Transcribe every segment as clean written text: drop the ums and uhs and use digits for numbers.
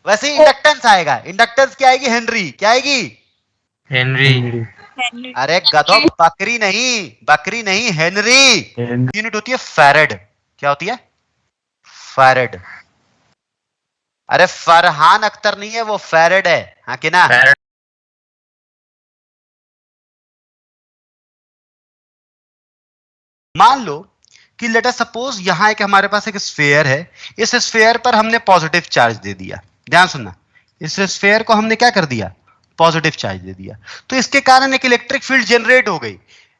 वैसे ही इंडक्टेंस आएगा, इंडक्टेंस क्या आएगी? हेनरी। क्या आएगी? हेनरी। अरे गधो, बकरी नहीं हेनरी। यूनिट होती है फैरेड। क्या होती है? फैरेड। अरे फरहान अख्तर नहीं है वो, फैरेड है। हाँ कि ना? मान लो कि लेट अस सपोज यहां एक हमारे पास एक स्फीयर है, इस स्फीयर पर हमने पॉजिटिव चार्ज दे दिया। ध्यान सुनना, इस स्फीयर को हमने क्या कर दिया? पॉजिटिव चार्ज दे दिया। तो इसके कारण एक इलेक्ट्रिक फील्ड जनरेट हो गई,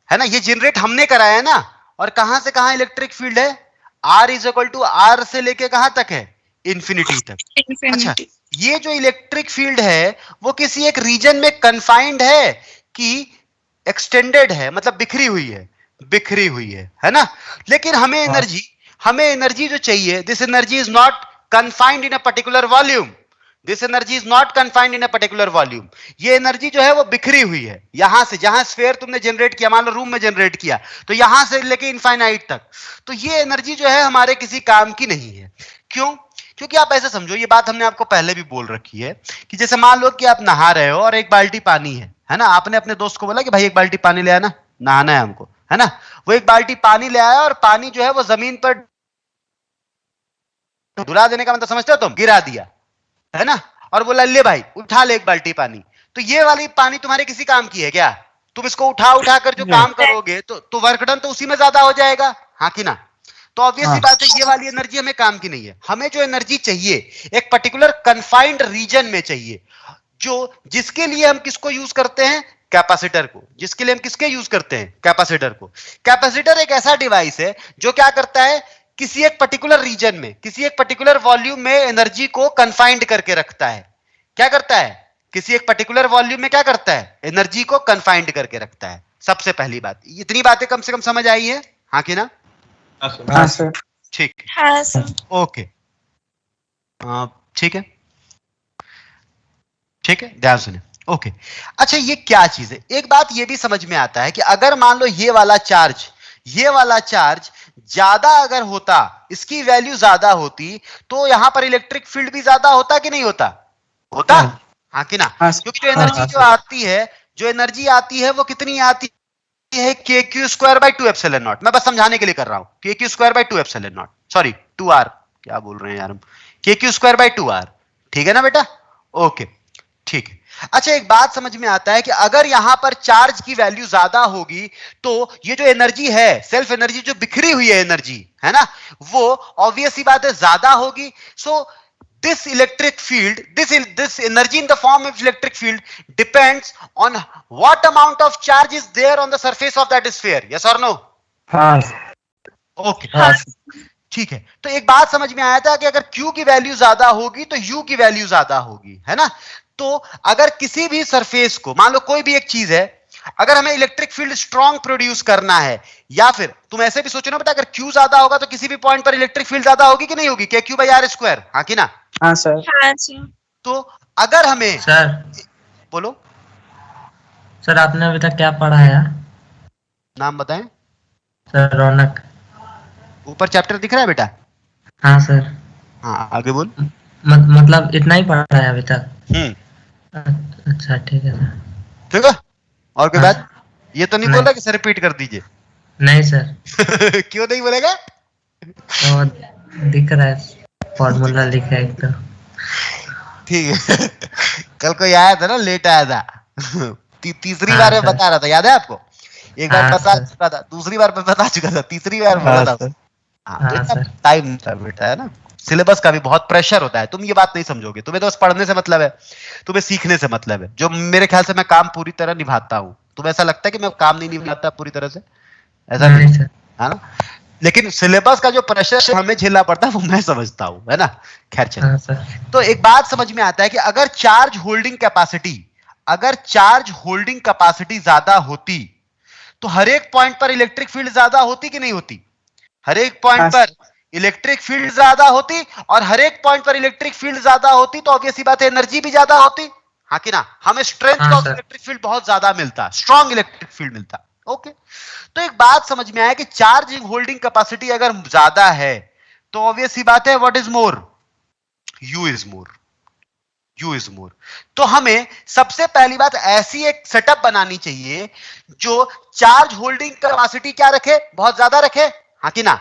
है ना? ये जनरेट हमने कराया है ना। और कहां से कहां इलेक्ट्रिक फील्ड है? R is equal to r से लेके कहां तक है? इंफिनिटी तक। अच्छा, ये जो इलेक्ट्रिक फील्ड है वो किसी एक रीजन में कन्फाइंड है कि एक्सटेंडेड है, मतलब बिखरी हुई है? बिखरी हुई है ना? लेकिन हमें एनर्जी जो चाहिए, this energy is not confined in a particular volume. This energy is not confined in a particular volume. ये एनर्जी जो है वो बिखरी हुई है, यहां से जहां स्फीयर तुमने जनरेट किया, मान लो रूम में जनरेट किया, तो यहां से लेके इनफाइनाइट तक। तो ये एनर्जी जो है हमारे किसी काम की नहीं है। क्यों? क्योंकि आप ऐसे समझो, ये बात हमने आपको पहले भी बोल रखी है कि जैसे मान लो कि आप नहा रहे हो और एक बाल्टी पानी है ना? आपने अपने दोस्त को बोला कि भाई एक बाल्टी पानी ले आना, नहाना है हमको, है ना? वो एक बाल्टी पानी ले आया और पानी जो है वो जमीन पर डुला देने का मतलब समझते हो तुम? गिरा दिया, है ना? और बोला ले भाई उठा ले एक बाल्टी पानी। तो ये वाली पानी तुम्हारे किसी काम की है क्या? तुम इसको उठा उठा कर जो काम करोगे तो वर्क डन तो उसी में ज्यादा हो जाएगा, हाँ कि ना? तो ऑब्वियस सी बात है, ये वाली एनर्जी हमें काम की नहीं है। हमें जो एनर्जी चाहिए एक पर्टिकुलर कन्फाइंड रीजन में चाहिए, जो जिसके लिए हम किसको यूज करते हैं? कैपेसिटर को। जिसके लिए हम किसके यूज करते हैं? कैपेसिटर को। कैपेसिटर एक ऐसा डिवाइस है जो क्या करता है? किसी एक पर्टिकुलर रीजन में, किसी एक पर्टिकुलर वॉल्यूम में एनर्जी को कन्फाइंड करके रखता है। क्या करता है? किसी एक पर्टिकुलर वॉल्यूम में क्या करता है? एनर्जी को कन्फाइंड करके रखता है। सबसे पहली बात, इतनी बातें कम से कम समझ आई है, हाँ कि ना? हाँ सर। ठीक, हाँ सर। ओके, ठीक है, ठीक है, ध्यान सुने। ओके, अच्छा ये क्या चीज है? एक बात ये भी समझ में आता है कि अगर मान लो ये वाला चार्ज ज्यादा अगर होता, इसकी वैल्यू ज्यादा होती, तो यहां पर इलेक्ट्रिक फील्ड भी ज्यादा होता कि नहीं होता? होता, हाँ कि ना? क्योंकि जो एनर्जी आती है वो कितनी आती है? K q square by 2 epsilon naught. मैं बस समझाने के लिए कर रहा हूं, k q square by 2 epsilon naught, sorry 2 r, क्या बोल रहे हैं यार हम, के क्यू स्क्वायर बाई 2 आर। ठीक है ना बेटा? ओके, ठीक है। अच्छा, एक बात समझ में आता है कि अगर यहां पर चार्ज की वैल्यू ज्यादा होगी तो ये जो एनर्जी है, सेल्फ एनर्जी जो बिखरी हुई है एनर्जी, है ना, वो ऑब्वियस सी बात है ज्यादा होगी। सो this electric field, this energy in the form of electric field depends on what amount of charge is there on the surface of that sphere. Yes or no? हाँ। ओके, ठीक है। तो एक बात समझ में आया था कि अगर Q की वैल्यू ज्यादा होगी तो U की वैल्यू ज्यादा होगी, है ना? तो अगर किसी भी सरफेस को, मान लो कोई भी एक चीज है, अगर हमें इलेक्ट्रिक फील्ड स्ट्रॉन्ग प्रोड्यूस करना है, या फिर तुम ऐसे भी सोचो ना बेटा, अगर Q ज्यादा होगा तो किसी भी पॉइंट पर इलेक्ट्रिक फील्ड ज्यादा होगी कि नहीं होगी? के क्यू बाई आर स्क्वायर, हाँ कि ना? हाँ सर। हाँ जी। तो अगर हमें सर, बोलो, सर आपने अभी तक क्या पढ़ा है? नाम बताएं। सर रौनक। ऊपर चैप्टर दिख रहा है बेटा? हाँ सर। हाँ, आगे बोल। मतलब इतना ही पढ़ा है अभी तक? अच्छा ठीक है सर। ठीक है, और कोई हाँ, बात? ये तो नहीं नहीं। बोला कि सर रिपीट कर दीजिए? नहीं सर। क्यों नहीं बोलेगा? तो दिख रहा है, फॉर्मूला लिखा है एक तो। ठीक है। कल कोई आया था ना, लेट आया था। तीसरी हाँ, बार में सर। बता रहा था, याद है आपको? एक बार हाँ, बता सर। चुका था, दूसरी बार पे बता चुका था, तीसरी बार बोला था। हाँ, तो हाँ, इतना सर। टाइम नहीं था बेटा, है ना? सिलेबस का भी बहुत प्रेशर होता है, तुम ये बात नहीं समझोगे। तुम्हें तो बस पढ़ने से मतलब है, तुम्हें सीखने से मतलब है, जो मेरे ख्याल से मैं काम पूरी तरह निभाता हूँ। तुम्हें ऐसा लगता है कि मैं काम नहीं निभाता पूरी तरह से? ऐसा नहीं, सर। है ना? लेकिन सिलेबस का जो प्रेशर हमें झेलना पड़ता है वो मैं समझता हूँ, है ना? खैर चलो। हाँ सर। तो एक बात समझ में आता है कि अगर चार्ज होल्डिंग कैपेसिटी ज्यादा होती तो हर एक पॉइंट पर इलेक्ट्रिक फील्ड ज्यादा होती कि नहीं होती? हर एक पॉइंट पर इलेक्ट्रिक फील्ड ज्यादा होती, और हर एक पॉइंट पर इलेक्ट्रिक फील्ड ज्यादा होती तो ऑब्वियस सी बात है एनर्जी भी ज्यादा होती, हाँ कि ना? हमें स्ट्रेंथ हाँ, ऑफ सर। इलेक्ट्रिक फील्ड बहुत ज्यादा मिलता, स्ट्रॉन्ग इलेक्ट्रिक फील्ड मिलता। ओके, तो एक बात समझ में आया कि चार्जिंग होल्डिंग कैपेसिटी अगर ज्यादा है तो ऑब्वियस सी बात है what is more? You is more. U is more. तो हमें सबसे पहली बात ऐसी एक सेटअप बनानी चाहिए जो चार्ज होल्डिंग कैपेसिटी क्या रखे, बहुत ज्यादा रखे, हाँ कि ना।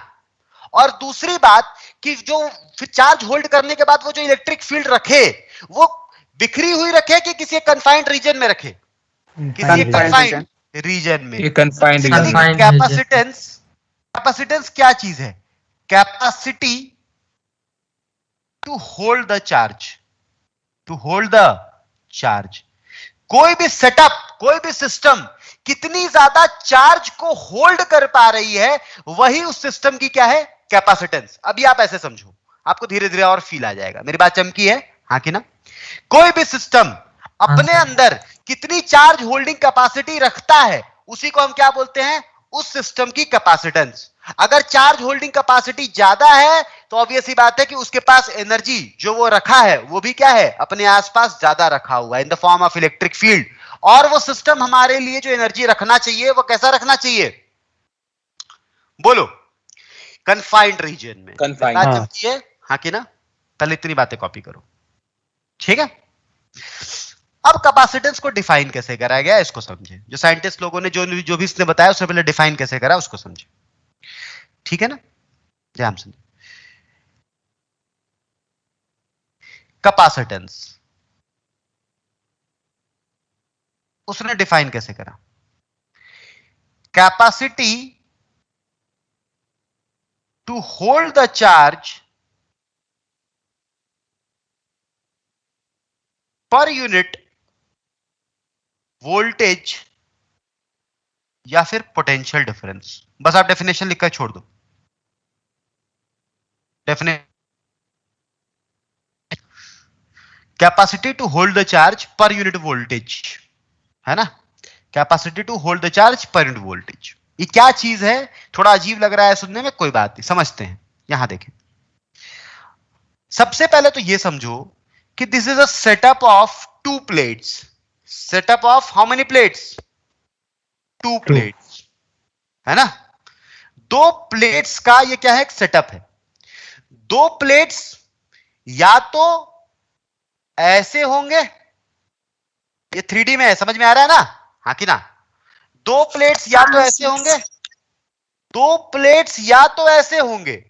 और दूसरी बात कि जो फिर चार्ज होल्ड करने के बाद वो जो इलेक्ट्रिक फील्ड रखे वो बिखरी हुई रखे कि किसी कंफाइंड रीजन में रखे, किसी कंफाइंड रीजन में। कैपेसिटेंस क्या चीज है? Capacity to hold the charge, to hold the charge. कोई भी सेटअप, कोई भी सिस्टम कितनी ज्यादा चार्ज को होल्ड कर पा रही है वही उस सिस्टम की क्या है, कैपेसिटेंस। अभी आप ऐसे समझो, आपको धीरे धीरे और फील आ जाएगा। मेरी बात चमकी है, हाँ कि ना। कोई भी सिस्टम अपने अंदर कितनी चार्ज होल्डिंग कैपेसिटी रखता है उसी को हम क्या बोलते हैं, उस सिस्टम की कैपेसिटेंस। अगर चार्ज होल्डिंग कैपेसिटी ज्यादा है तो ऑब्वियस ही बात है कि उसके पास एनर्जी जो वो रखा है वो भी क्या है, अपने आसपास ज्यादा रखा हुआ है in the form of electric field. और वो सिस्टम हमारे लिए जो एनर्जी रखना चाहिए वो कैसा रखना चाहिए, बोलो, कन्फाइंड रीजन में। हाँ, हाँ कि ना। पहले इतनी बातें कॉपी करो, ठीक है। अब कैपेसिटेंस को डिफाइन कैसे करा गया इसको समझे। जो साइंटिस्ट लोगों ने जो भी इसने बताया उससे पहले डिफाइन कैसे करा उसको समझे, ठीक है ना। ध्यान सुनिए। कैपेसिटेंस उसने डिफाइन कैसे करा, capacity to hold the charge per unit voltage या फिर पोटेंशियल डिफरेंस। बस आप डेफिनेशन लिखकर छोड़ दो। Capacity to hold the charge per unit voltage, है ना। Capacity to hold the charge per unit voltage, ये क्या चीज है? थोड़ा अजीब लग रहा है सुनने में, कोई बात नहीं, समझते हैं। यहां देखें, सबसे पहले तो ये समझो कि this is a setup of to plates. Setup of how many plates? To plates, है ना। दो प्लेट्स का ये क्या है, एक सेटअप है। दो प्लेट्स या तो ऐसे होंगे, ये 3D में है, समझ में आ रहा है ना, हाँ कि ना। दो प्लेट्स या तो ऐसे होंगे, दो प्लेट्स या तो ऐसे होंगे,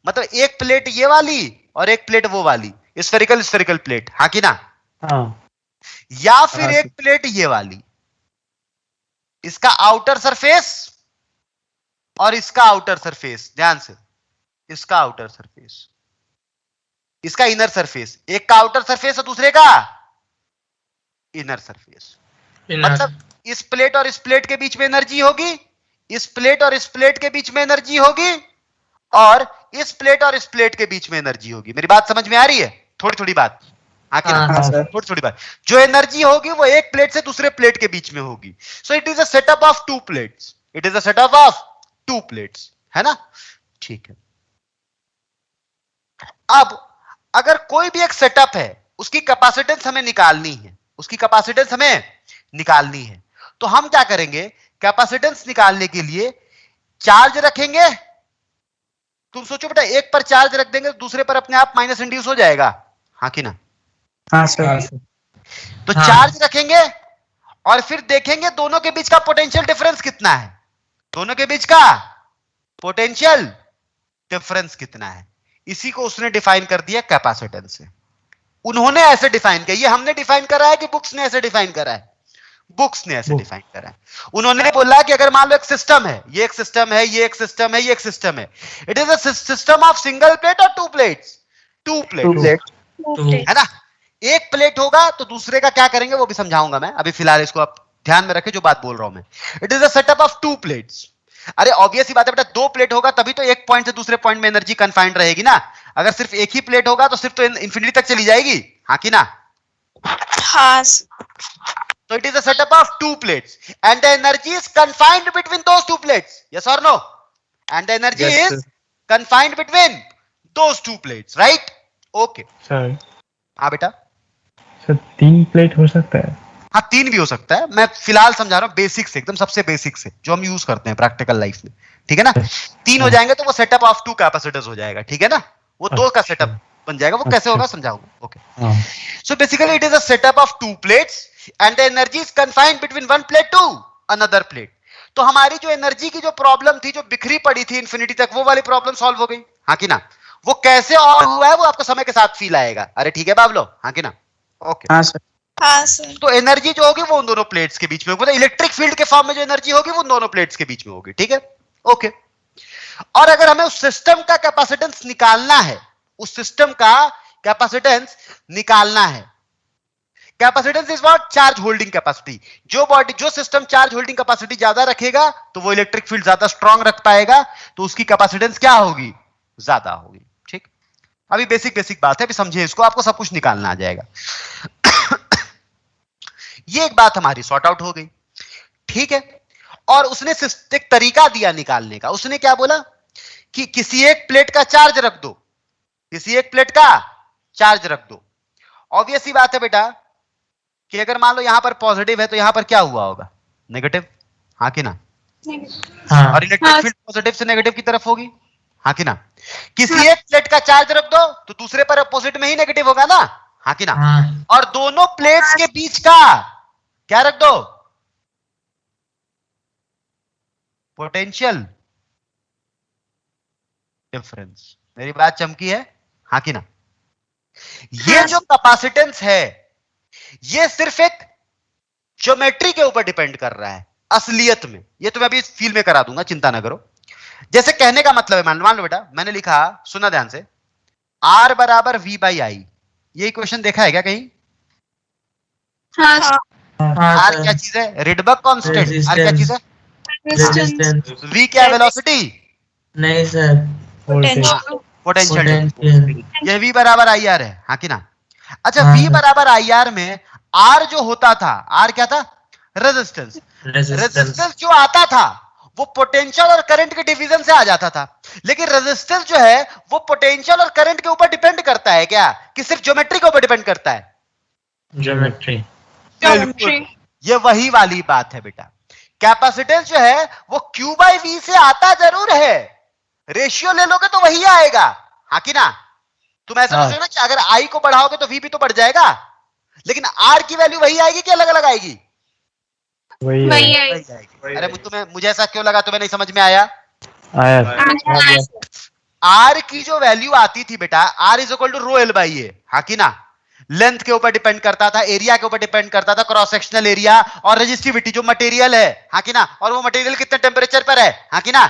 मतलब एक प्लेट ये वाली और एक प्लेट वो वाली, स्फेरिकल प्लेट, हाँ कि ना। हाँ। या फिर एक प्लेट ये वाली, इसका आउटर सरफेस और इसका आउटर सरफेस, ध्यान से, इसका आउटर सरफेस, इसका इनर सरफेस। एक का आउटर सरफेस और दूसरे का इनर सरफेस। मतलब इस प्लेट और इस प्लेट के बीच में एनर्जी होगी, इस प्लेट और इस प्लेट के बीच में एनर्जी होगी, और इस प्लेट और इस प्लेट के बीच में एनर्जी होगी। मेरी बात समझ में आ रही है? थोड़ी थोड़ी बात, थोड़ी थोड़ी बात। जो एनर्जी होगी वो एक प्लेट से दूसरे प्लेट के बीच में होगी। So it is a setup of to plates, it is a setup of to plates, है ना। ठीक है। अब अगर कोई भी एक सेटअप है, उसकी कैपेसिटेंस हमें निकालनी है, उसकी कैपेसिटेंस हमें निकालनी है, तो हम क्या करेंगे, कैपेसिटेंस निकालने के लिए चार्ज रखेंगे। तुम सोचो बेटा, एक पर चार्ज रख देंगे तो दूसरे पर अपने आप माइनस इंड्यूस हो जाएगा, हाँ कि ना। हाँ सर। तो चार्ज रखेंगे और फिर देखेंगे दोनों के बीच का पोटेंशियल डिफरेंस कितना है, दोनों के बीच का पोटेंशियल डिफरेंस कितना है। इसी को उसने डिफाइन कर दिया कैपेसिटेंस से। उन्होंने ऐसे डिफाइन किया, ये हमने डिफाइन करा है कि बुक्स ने ऐसे डिफाइन करा है? बुक्स ने ऐसे डिफाइन करा है। उन्होंने बोला कि अगर मान लो एक सिस्टम है, ये एक सिस्टम है, ये एक सिस्टम है, ये एक सिस्टम है, it is a system of single plate और टू प्लेट्स, टू प्लेट, है ना। एक प्लेट होगा तो दूसरे का क्या करेंगे वो भी समझाऊंगा मैं, अभी फिलहाल इसको आप ध्यान में रखें जो बात बोल रहा हूं मैं। It is a setup of to plates. अरे ऑब्वियस ही बात है बेटा, दो प्लेट होगा तभी तो एक पॉइंट से दूसरे पॉइंट में एनर्जी कन्फाइंड रहेगी ना। अगर सिर्फ एक ही प्लेट होगा तो सिर्फ तो इंफिनिटी तक चली जाएगी, हाँ कि ना। हाँ। So it is a setup of two plates and the energy is confined between those two plates. Yes or no? And the energy is confined between those two plates, right? Okay. Sir. हाँ बेटा। Sir 3 plate हो सकता है? हाँ 3 भी हो सकता है, मैं फिलहाल समझा रहा हूँ बेसिक से, एकदम सबसे बेसिक से जो हम यूज करते हैं प्रैक्टिकल लाइफ में, ठीक है ना। 3 हो जाएंगे तो वो सेटअप ऑफ टू कैपेसिटर्स हो जाएगा, ठीक है ना। वो 2 का सेटअप बन जाएगा। वो कैसे होगा समझाऊंगा। ओके, हाँ so basically it is a setup of two plates and the energy is confined between one plate to another plate. तो हमारी जो एनर्जी की जो प्रॉब्लम थी, जो बिखरी पड़ी थी इंफिनिटी तक, वो वाली प्रॉब्लम सॉल्व हो गई, हाँ कि ना। वो कैसे और हुआ है वो आपको समय के साथ फील आएगा। अरे ठीक है बाबलो, हाँ कि ना। ओके, हाँ सर। हाँ सर। तो एनर्जी जो होगी वो उन दोनों प्लेट्स के बीच में, मतलब इलेक्ट्रिक फील्ड के फॉर्म में जो एनर्जी होगी वो उन दोनों प्लेट्स के बीच में होगी, ठीक है। ओके, और अगर हमें उस सिस्टम का कैपेसिटेंस निकालना है, उस सिस्टम का कैपेसिटेंस निकालना है, capacitance is what? Charge holding capacity. जो सिस्टम चार्ज होल्डिंग कैपेसिटी ज्यादा रखेगा तो वो इलेक्ट्रिक फील्ड ज्यादा स्ट्रांग रख पाएगा, तो उसकी कैपेसिटेंस क्या होगी? ज्यादा होगी। ठीक, अभी बेसिक बात है, अभी समझिए इसको, आपको सब कुछ निकालना आ जाएगा। ये एक बात हमारी सॉर्ट आउट हो गई, ठीक है। और उसने एक तरीका दिया निकालने का। उसने क्या बोला कि किसी एक प्लेट का चार्ज रख दो, किसी एक प्लेट का चार्ज रख दो। ऑब्वियस ही बात है बेटा कि अगर मान लो यहां पर पॉजिटिव है तो यहां पर क्या हुआ होगा? नेगेटिव, हाँ कि ना। हाँ और इलेक्ट्रिक फील्ड पॉजिटिव से नेगेटिव की तरफ होगी, हाँ कि ना। किसी एक प्लेट का चार्ज रख दो तो दूसरे पर अपोजिट में ही नेगेटिव होगा ना, हाँ कि ना। हाँ और दोनों प्लेट्स के बीच का क्या रख दो? Potential difference. मेरी बात चमकी है, हाँ कि ना। ये जो कैपेसिटेंस है ये सिर्फ एक ज्योमेट्री के ऊपर डिपेंड कर रहा है असलियत में। ये तो मैं अभी फील में करा दूंगा, चिंता ना करो। जैसे कहने का मतलब है, मान लो बेटा मैंने लिखा, सुना ध्यान से, R बराबर V बाई आई। ये इक्वेशन देखा है क्या कहीं? हाँ सर। R क्या चीज है? Rydberg constant. R क्या चीज है? रेजिस्टेंस। V क्या वेलोसिटी? नहीं सर, पोटेंशियल। पोटेंशियल। ये V बराबर आई आर है, हाँ कि ना। अच्छा, हाँ, V बराबर आई आर में R जो होता था, R क्या था? रेजिस्टेंस। रेजिस्टेंस जो आता था वो पोटेंशियल और करंट के डिवीजन से आ जाता था। लेकिन रेजिस्टेंस जो है वो पोटेंशियल और करंट के ऊपर डिपेंड करता है क्या, कि सिर्फ ज्योमेट्री के ऊपर डिपेंड करता है? ज्योमेट्री। ये वही वाली बात है बेटा। कैपेसिटेंस जो है वो Q बाई V से आता जरूर है, रेशियो ले लोगे तो वही आएगा, हाँ कि ना। तुम ऐसा सोचो ना कि अगर I को बढ़ाओगे तो V भी तो बढ़ जाएगा, लेकिन R की वैल्यू वही आएगी कि अलग अलग आएगी? वही आएगी। अरे मुझे ऐसा क्यों लगा? तुम्हें नहीं समझ में आया? आया। R की जो वैल्यू आती थी बेटा, R is equal to rho L by A, हाँ कि ना। लेंथ के ऊपर डिपेंड करता था, एरिया के ऊपर डिपेंड करता था, क्रॉस सेक्शनल एरिया और रेजिस्टिविटी जो मटेरियल है, हाँ कि ना। और वो मटेरियल कितने टेम्परेचर पर है, हाँ कि ना।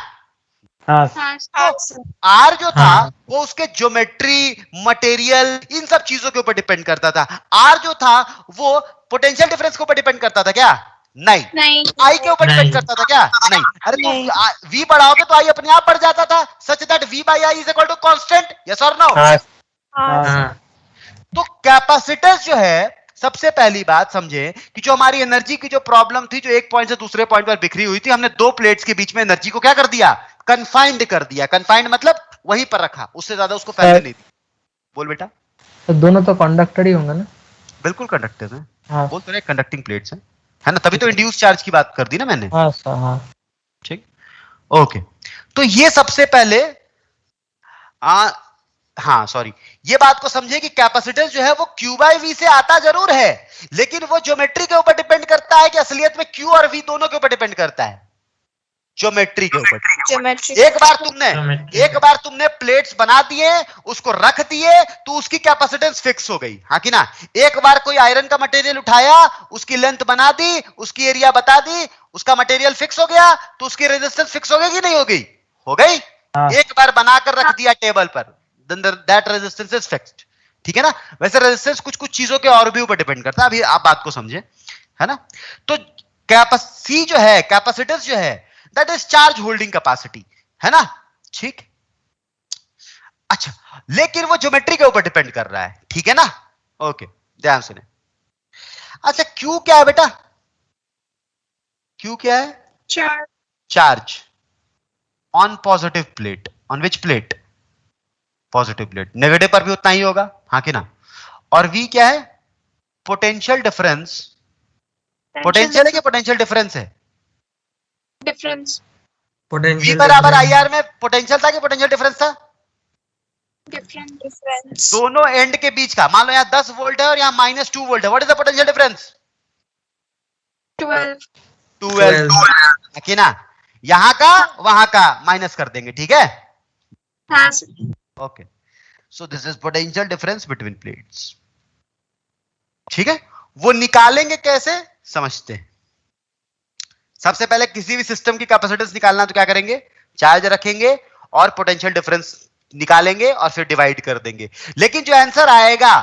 आर जो था वो उसके ज्योमेट्री, मटेरियल, इन सब चीजों के ऊपर डिपेंड करता था। आर जो था वो पोटेंशियल डिफरेंस के ऊपर डिपेंड करता था क्या? नहीं। आई के ऊपर डिपेंड करता था क्या? नहीं। अरे तो वी बढ़ाओगे तो आई अपने आप बढ़ जाता था, such that V by I is equal to constant. Yes और नो? तो कैपेसिटेंस जो है, सबसे पहली बात समझे कि जो हमारी एनर्जी की जो प्रॉब्लम थी, जो एक पॉइंट से दूसरे पॉइंट पर बिखरी हुई थी, हमने दो प्लेट्स के बीच में एनर्जी को क्या कर दिया? कन्फाइंड कर दिया। कन्फाइंड मतलब वहीं पर रखा, उससे ज्यादा उसको फैलने नहीं दी। बोल बेटा। तो दोनों तो कंडक्टर ही होंगे ना? बिल्कुल कंडक्टर है, हाँ। बोल तो रहे कंडक्टिंग प्लेट्स हैं, है ना। तभी तो इंड्यूस चार्ज की बात कर दी ना मैंने। हाँ सर, हाँ ठीक, ओके। तो ये सबसे पहले हाँ सॉरी, ये बात को समझे कि कैपेसिटेंस जो है वो Q बाई V से आता जरूर है, लेकिन वो ज्योमेट्री के ऊपर डिपेंड करता है कि असलियत में Q और V दोनों के ऊपर डिपेंड करता है? ज्योमेट्री के ऊपर। एक बार तुमने प्लेट्स बना दिए, उसको रख दिए, तो उसकी कैपेसिटेंस फिक्स हो गई, हाँ कि ना। एक बार कोई आयरन का मटेरियल उठाया, उसकी लेंथ बना दी, उसकी एरिया बता दी, उसका मटेरियल फिक्स हो गया, तो उसकी रेजिस्टेंस फिक्स हो गई कि नहीं हो गई? हो गई। एक बार बनाकर रख दिया टेबल पर, दैट रेजिस्टेंस इज फिक्स्ड, ठीक है ना। वैसे रेजिस्टेंस कुछ कुछ चीजों के और भी ऊपर डिपेंड करता है, अभी आप बात को समझे, है ना। तो कैपेसिटी जो है, कैपेसिटेंस जो है, that is charge holding capacity, है ना। ठीक, अच्छा, लेकिन वो ज्योमेट्री के ऊपर डिपेंड कर रहा है, ठीक है ना। ओके, ध्यान सुने। अच्छा, क्यू क्या है बेटा? क्यू क्या है? Charge on positive plate. On which plate? Positive plate. Negative पर भी उतना ही होगा, हाँ कि ना। और वी क्या है? Potential difference. पोटेंशियल है कि पोटेंशियल डिफरेंस है? डिफरेंस। वी बराबर आई आर में पोटेंशियल था कि पोटेंशियल डिफरेंस था? डिफरेंस दोनों एंड के बीच का, मान लो यहाँ 10 वोल्ट है और यहाँ -2 वोल्ट है, what is the potential difference? 12 है ना? यहाँ का वहां का माइनस कर देंगे, ठीक है? हाँ sir okay, so this is potential difference between plates, ठीक है? वो निकालेंगे कैसे, समझते हैं। सबसे पहले किसी भी सिस्टम की कैपेसिटेंस निकालना तो क्या करेंगे, चार्ज रखेंगे और पोटेंशियल डिफरेंस निकालेंगे और फिर डिवाइड कर देंगे। लेकिन जो आंसर आएगा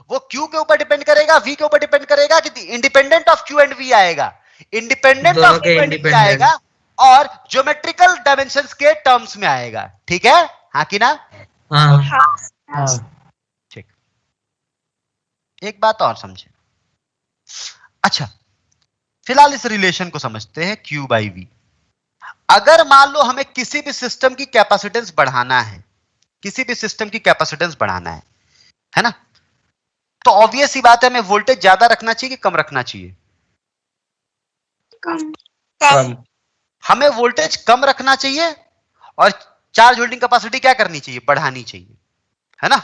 वो Q के ऊपर डिपेंड करेगा, V के ऊपर डिपेंड करेगा कि independent of Q and V आएगा, independent of Q and V आएगा और ज्योमेट्रिकल डायमेंशंस के टर्म्स में आएगा, ठीक है? हाँ कि ना? हाँ ठीक। एक बात और समझे। अच्छा, फिलहाल इस रिलेशन को समझते हैं Q बाई V। अगर मान लो हमें किसी भी सिस्टम की कैपेसिटेंस बढ़ाना है, किसी भी सिस्टम की कैपेसिटेंस बढ़ाना है ना? तो ऑब्वियस ही बात है, हमें वोल्टेज ज्यादा रखना चाहिए कि कम रखना चाहिए? कम। हमें वोल्टेज कम रखना चाहिए और चार्ज होल्डिंग कैपेसिटी क्या करनी चाहिए, बढ़ानी चाहिए, है ना?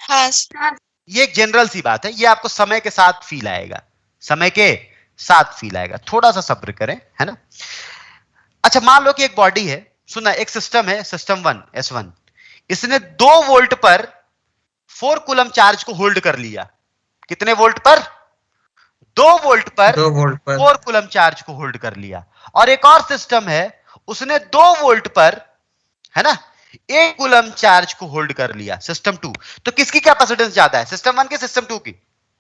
हाँ सर ये एक जनरल सी बात है, ये आपको समय के साथ फील आएगा, समय के साथ फील आएगा, थोड़ा सा सब्र करें, है ना? अच्छा, मान लो कि एक बॉडी है, सुना, एक सिस्टम है, सिस्टम 1 S1, इसने 2 वोल्ट पर 4 कूलम चार्ज को होल्ड कर लिया। कितने वोल्ट पर? 2 वोल्ट पर 4 कूलम चार्ज को होल्ड कर लिया। और एक और सिस्टम है, उसने 2 वोल्ट पर, है ना, 1 कूलम चार्ज को होल्ड कर लिया, सिस्टम 2। तो किसकी कैपेसिटेंस ज्यादा है, सिस्टम 1 की सिस्टम 2 की?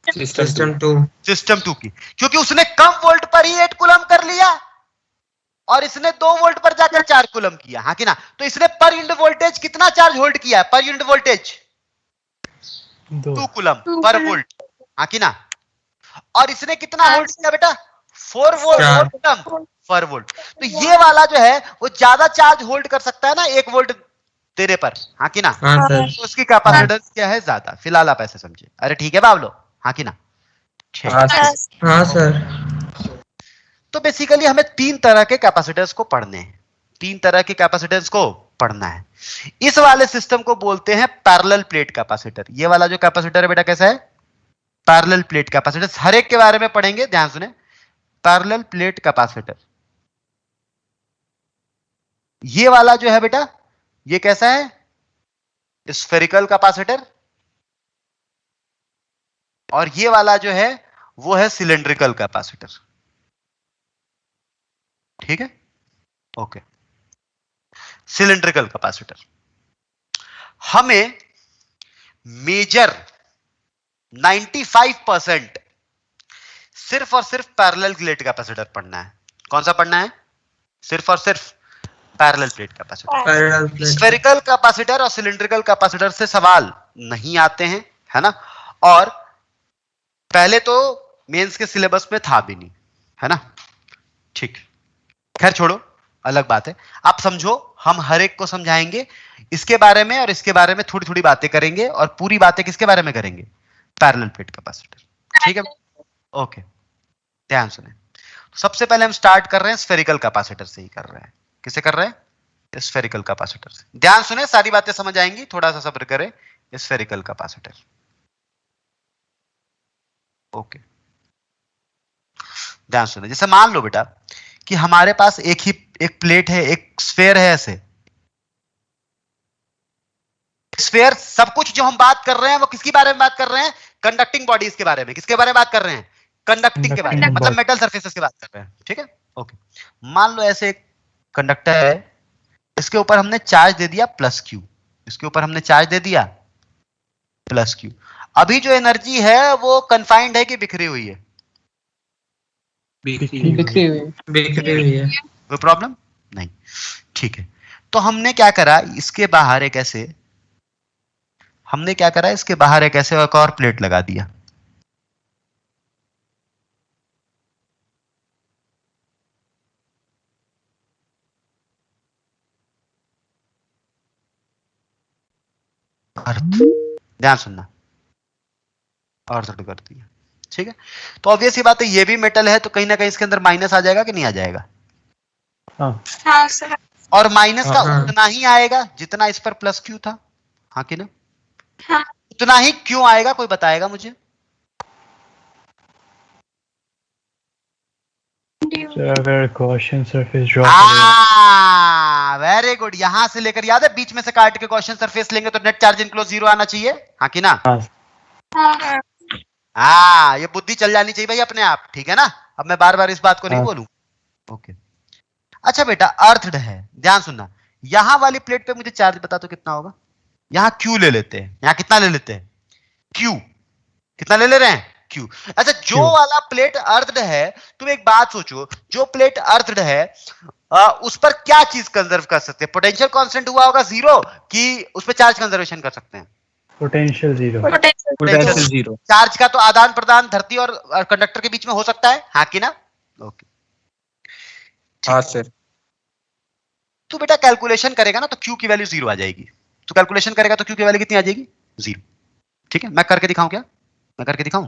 सिस्टम 2 की, क्योंकि उसने कम वोल्ट पर ही 8 कूलम कर लिया और इसने 2 वोल्ट पर जाकर 4 कूलम किया, हाँ कि ना? तो इसने पर यूनिट वोल्टेज कितना चार्ज होल्ड किया है? पर unit voltage 2 coulomb per volt, हाँ कि ना? और इसने कितना होल्ड किया बेटा? 4 वोल्ट पर वोल्ट। तो ये वाला जो है वो ज्यादा चार्ज होल्ड कर सकता है ना 1 वोल्ट देने पर, हाँ कि ना? तो उसकी कैपेसिटेंस क्या है, ज्यादा। फिलहाल आप ऐसे समझे। अरे ठीक है बाबलो, हाँ कि ना? हाँ सर। तो बेसिकली हमें 3 तरह के कैपेसिटर्स को पढ़ने हैं, 3 तरह के कैपेसिटर्स को पढ़ना है। इस वाले सिस्टम को बोलते हैं पैरेलल प्लेट कैपेसिटर। ये वाला जो कैपेसिटर है बेटा कैसा है? Parallel plate capacitor. हर एक के बारे में पढ़ेंगे, ध्यान सुने। पैरेलल प्लेट कैपेसिटर, ये वाला जो है बेटा, ये कैसा है? Spherical capacitor. और ये वाला जो है वो है सिलेंड्रिकल कैपेसिटर, ठीक है? Okay, cylindrical capacitor. हमें मेजर 95% सिर्फ और सिर्फ पैरेलल प्लेट कैपेसिटर पढ़ना है। कौन सा पढ़ना है? सिर्फ और सिर्फ parallel plate capacitor. Spherical capacitor और सिलेंड्रिकल कैपेसिटर से सवाल नहीं आते हैं, है ना? और पहले तो मेंस के सिलेबस में था भी नहीं, है ना? ठीक, खैर छोड़ो, अलग बात है। आप समझो, हम हर एक को समझाएंगे, इसके बारे में और इसके बारे में थोड़ी थोड़ी बातें करेंगे, और पूरी बातें किसके बारे में करेंगे? पैरेलल प्लेट कैपेसिटर, ठीक है? ओके, ध्यान सुने। सबसे पहले हम स्टार्ट कर रहे हैं स्फेरिकल कैपेसिटर से ही कर रहे हैं। किसे कर रहे हैं? स्फेरिकल कैपेसिटर से। ध्यान सुने, सारी बातें समझ आएंगी, थोड़ा सा सब्र करें। स्फेरिकल कैपेसिटर, ओके, ध्यान सुने। जैसे मान लो बेटा कि हमारे पास एक प्लेट है, एक स्फेयर है, ऐसे स्फेयर। सब कुछ जो हम बात कर रहे हैं वो किसके बारे में बात कर रहे हैं? कंडक्टिंग बॉडीज के बारे में। किसके बारे में बात कर रहे हैं? कंडक्टिंग के बारे में, मतलब मेटल सरफेसेस की बात कर रहे हैं, ठीक है? ओके, मान लो ऐसे एक कंडक्टर है, इसके ऊपर हमने चार्ज दे दिया +Q, इसके ऊपर हमने चार्ज दे दिया +Q। अभी जो एनर्जी है वो कन्फाइंड है कि बिखरी हुई है? बिखरी हुई है। कोई प्रॉब्लम नहीं, ठीक है। तो हमने क्या करा, इसके बाहर एक ऐसे, हमने क्या करा, इसके बाहर एक ऐसे एक और प्लेट लगा दिया। ध्यान सुनना, अर्थ कर दिया, ठीक है? तो ऑब्वियस ही बात है, ये भी मेटल है, तो कहीं ना कहीं इसके अंदर माइनस आ जाएगा कि नहीं आ जाएगा? हाँ सर। और माइनस का उतना ही आएगा जितना इस पर +Q था, हाँ कि ना? हाँ। उतना ही क्यों आएगा, कोई बताएगा मुझे? अगर Gaussian surface draw very good, यहां से लेकर याद है बीच में से काट के गॉसियन सरफेस लेंगे तो नेट चार्ज इनक्लोज 0 आना चाहिए, हाँ कि ना? हाँ। हाँ, ये बुद्धि चल जानी चाहिए भाई अपने आप, ठीक है ना? अब मैं बार बार इस बात को नहीं बोलूं। ओके, अच्छा बेटा, अर्थड है, ध्यान सुनना। यहां वाली प्लेट पे मुझे चार्ज बता तो कितना होगा? यहां क्यू ले लेते हैं, यहां कितना ले लेते हैं? क्यू। कितना ले रहे हैं? क्यू। अच्छा, जो वाला प्लेट अर्थड है, तुम एक बात सोचो, जो प्लेट अर्थड है उस पर क्या चीज कंजर्व कर सकते हैं? पोटेंशियल कांस्टेंट हुआ होगा 0 कि उस पर चार्ज कंजर्वेशन कर सकते हैं? पोटेंशियल 0। पोटेंशियल 0। चार्ज का तो आदान प्रदान धरती और कंडक्टर के बीच में हो सकता है, हाँ कि ना? ओके, हाँ सर। तो बेटा कैलकुलेशन करेगा ना तो क्यू की वैल्यू 0 आ जाएगी। तो कैलकुलेशन करेगा तो क्यू की वैल्यू कितनी आ जाएगी? 0। ठीक है, मैं करके दिखाऊं क्या? मैं करके दिखाऊं?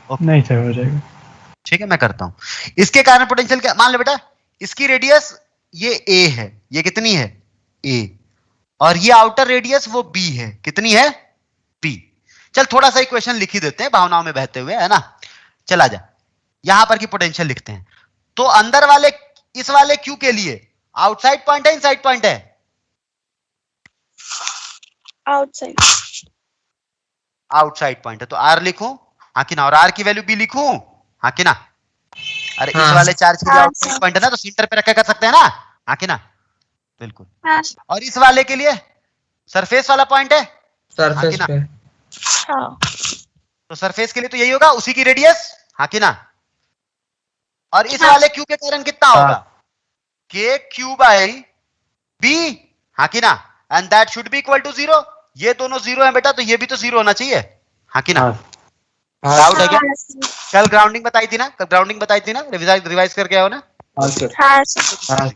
नहीं सर, हो जाएगा। ठीक है, मैं करता हूं। इसके कारण पोटेंशियल क्या, मान लो बेटा, इसकी रेडियस ये a है, ये कितनी है? a। और ये आउटर रेडियस वो b है, कितनी है? b। चल थोड़ा सा इक्वेशन लिख ही देते हैं भावनाओं में बहते हुए, है ना? चला जा, यहां पर की पोटेंशियल लिखते हैं। तो अंदर वाले, इस वाले q के लिए आउटसाइड पॉइंट है, इनसाइड पॉइंट है? आउटसाइड। आउटसाइड पॉइंट है, तो r लिखूं, हाँ कि ना? और r की वैल्यू b लिखूं, हाँ कि ना? अरे हाँ। इस वाले चार्ज के लिए हाँ, आउटसाइड पॉइंट है ना, तो सेंटर पे रख कर सकते हैं ना, हाँ कि ना? बिल्कुल। हाँ। और इस वाले के लिए सरफेस वाला पॉइंट है, सरफेस हाँ कि पे। हाँ। तो सरफेस के लिए तो यही होगा, उसी की रेडियस, हाँ कि ना? और इस हाँ। वाले क्यू के कारण कितना होगा? के क्यू बाई बी, हाँ कि ना? And that should be equal to 0। ये दोनों 0 है बेटा, तो ये भी तो 0 होना चाहिए, हाँ कि ना? डाउट है क्या? कल ग्राउंडिंग बताई थी ना, कल ग्राउंडिंग बताई थी ना, रिवाइज करके आओ ना। हाँ सर। हाँ।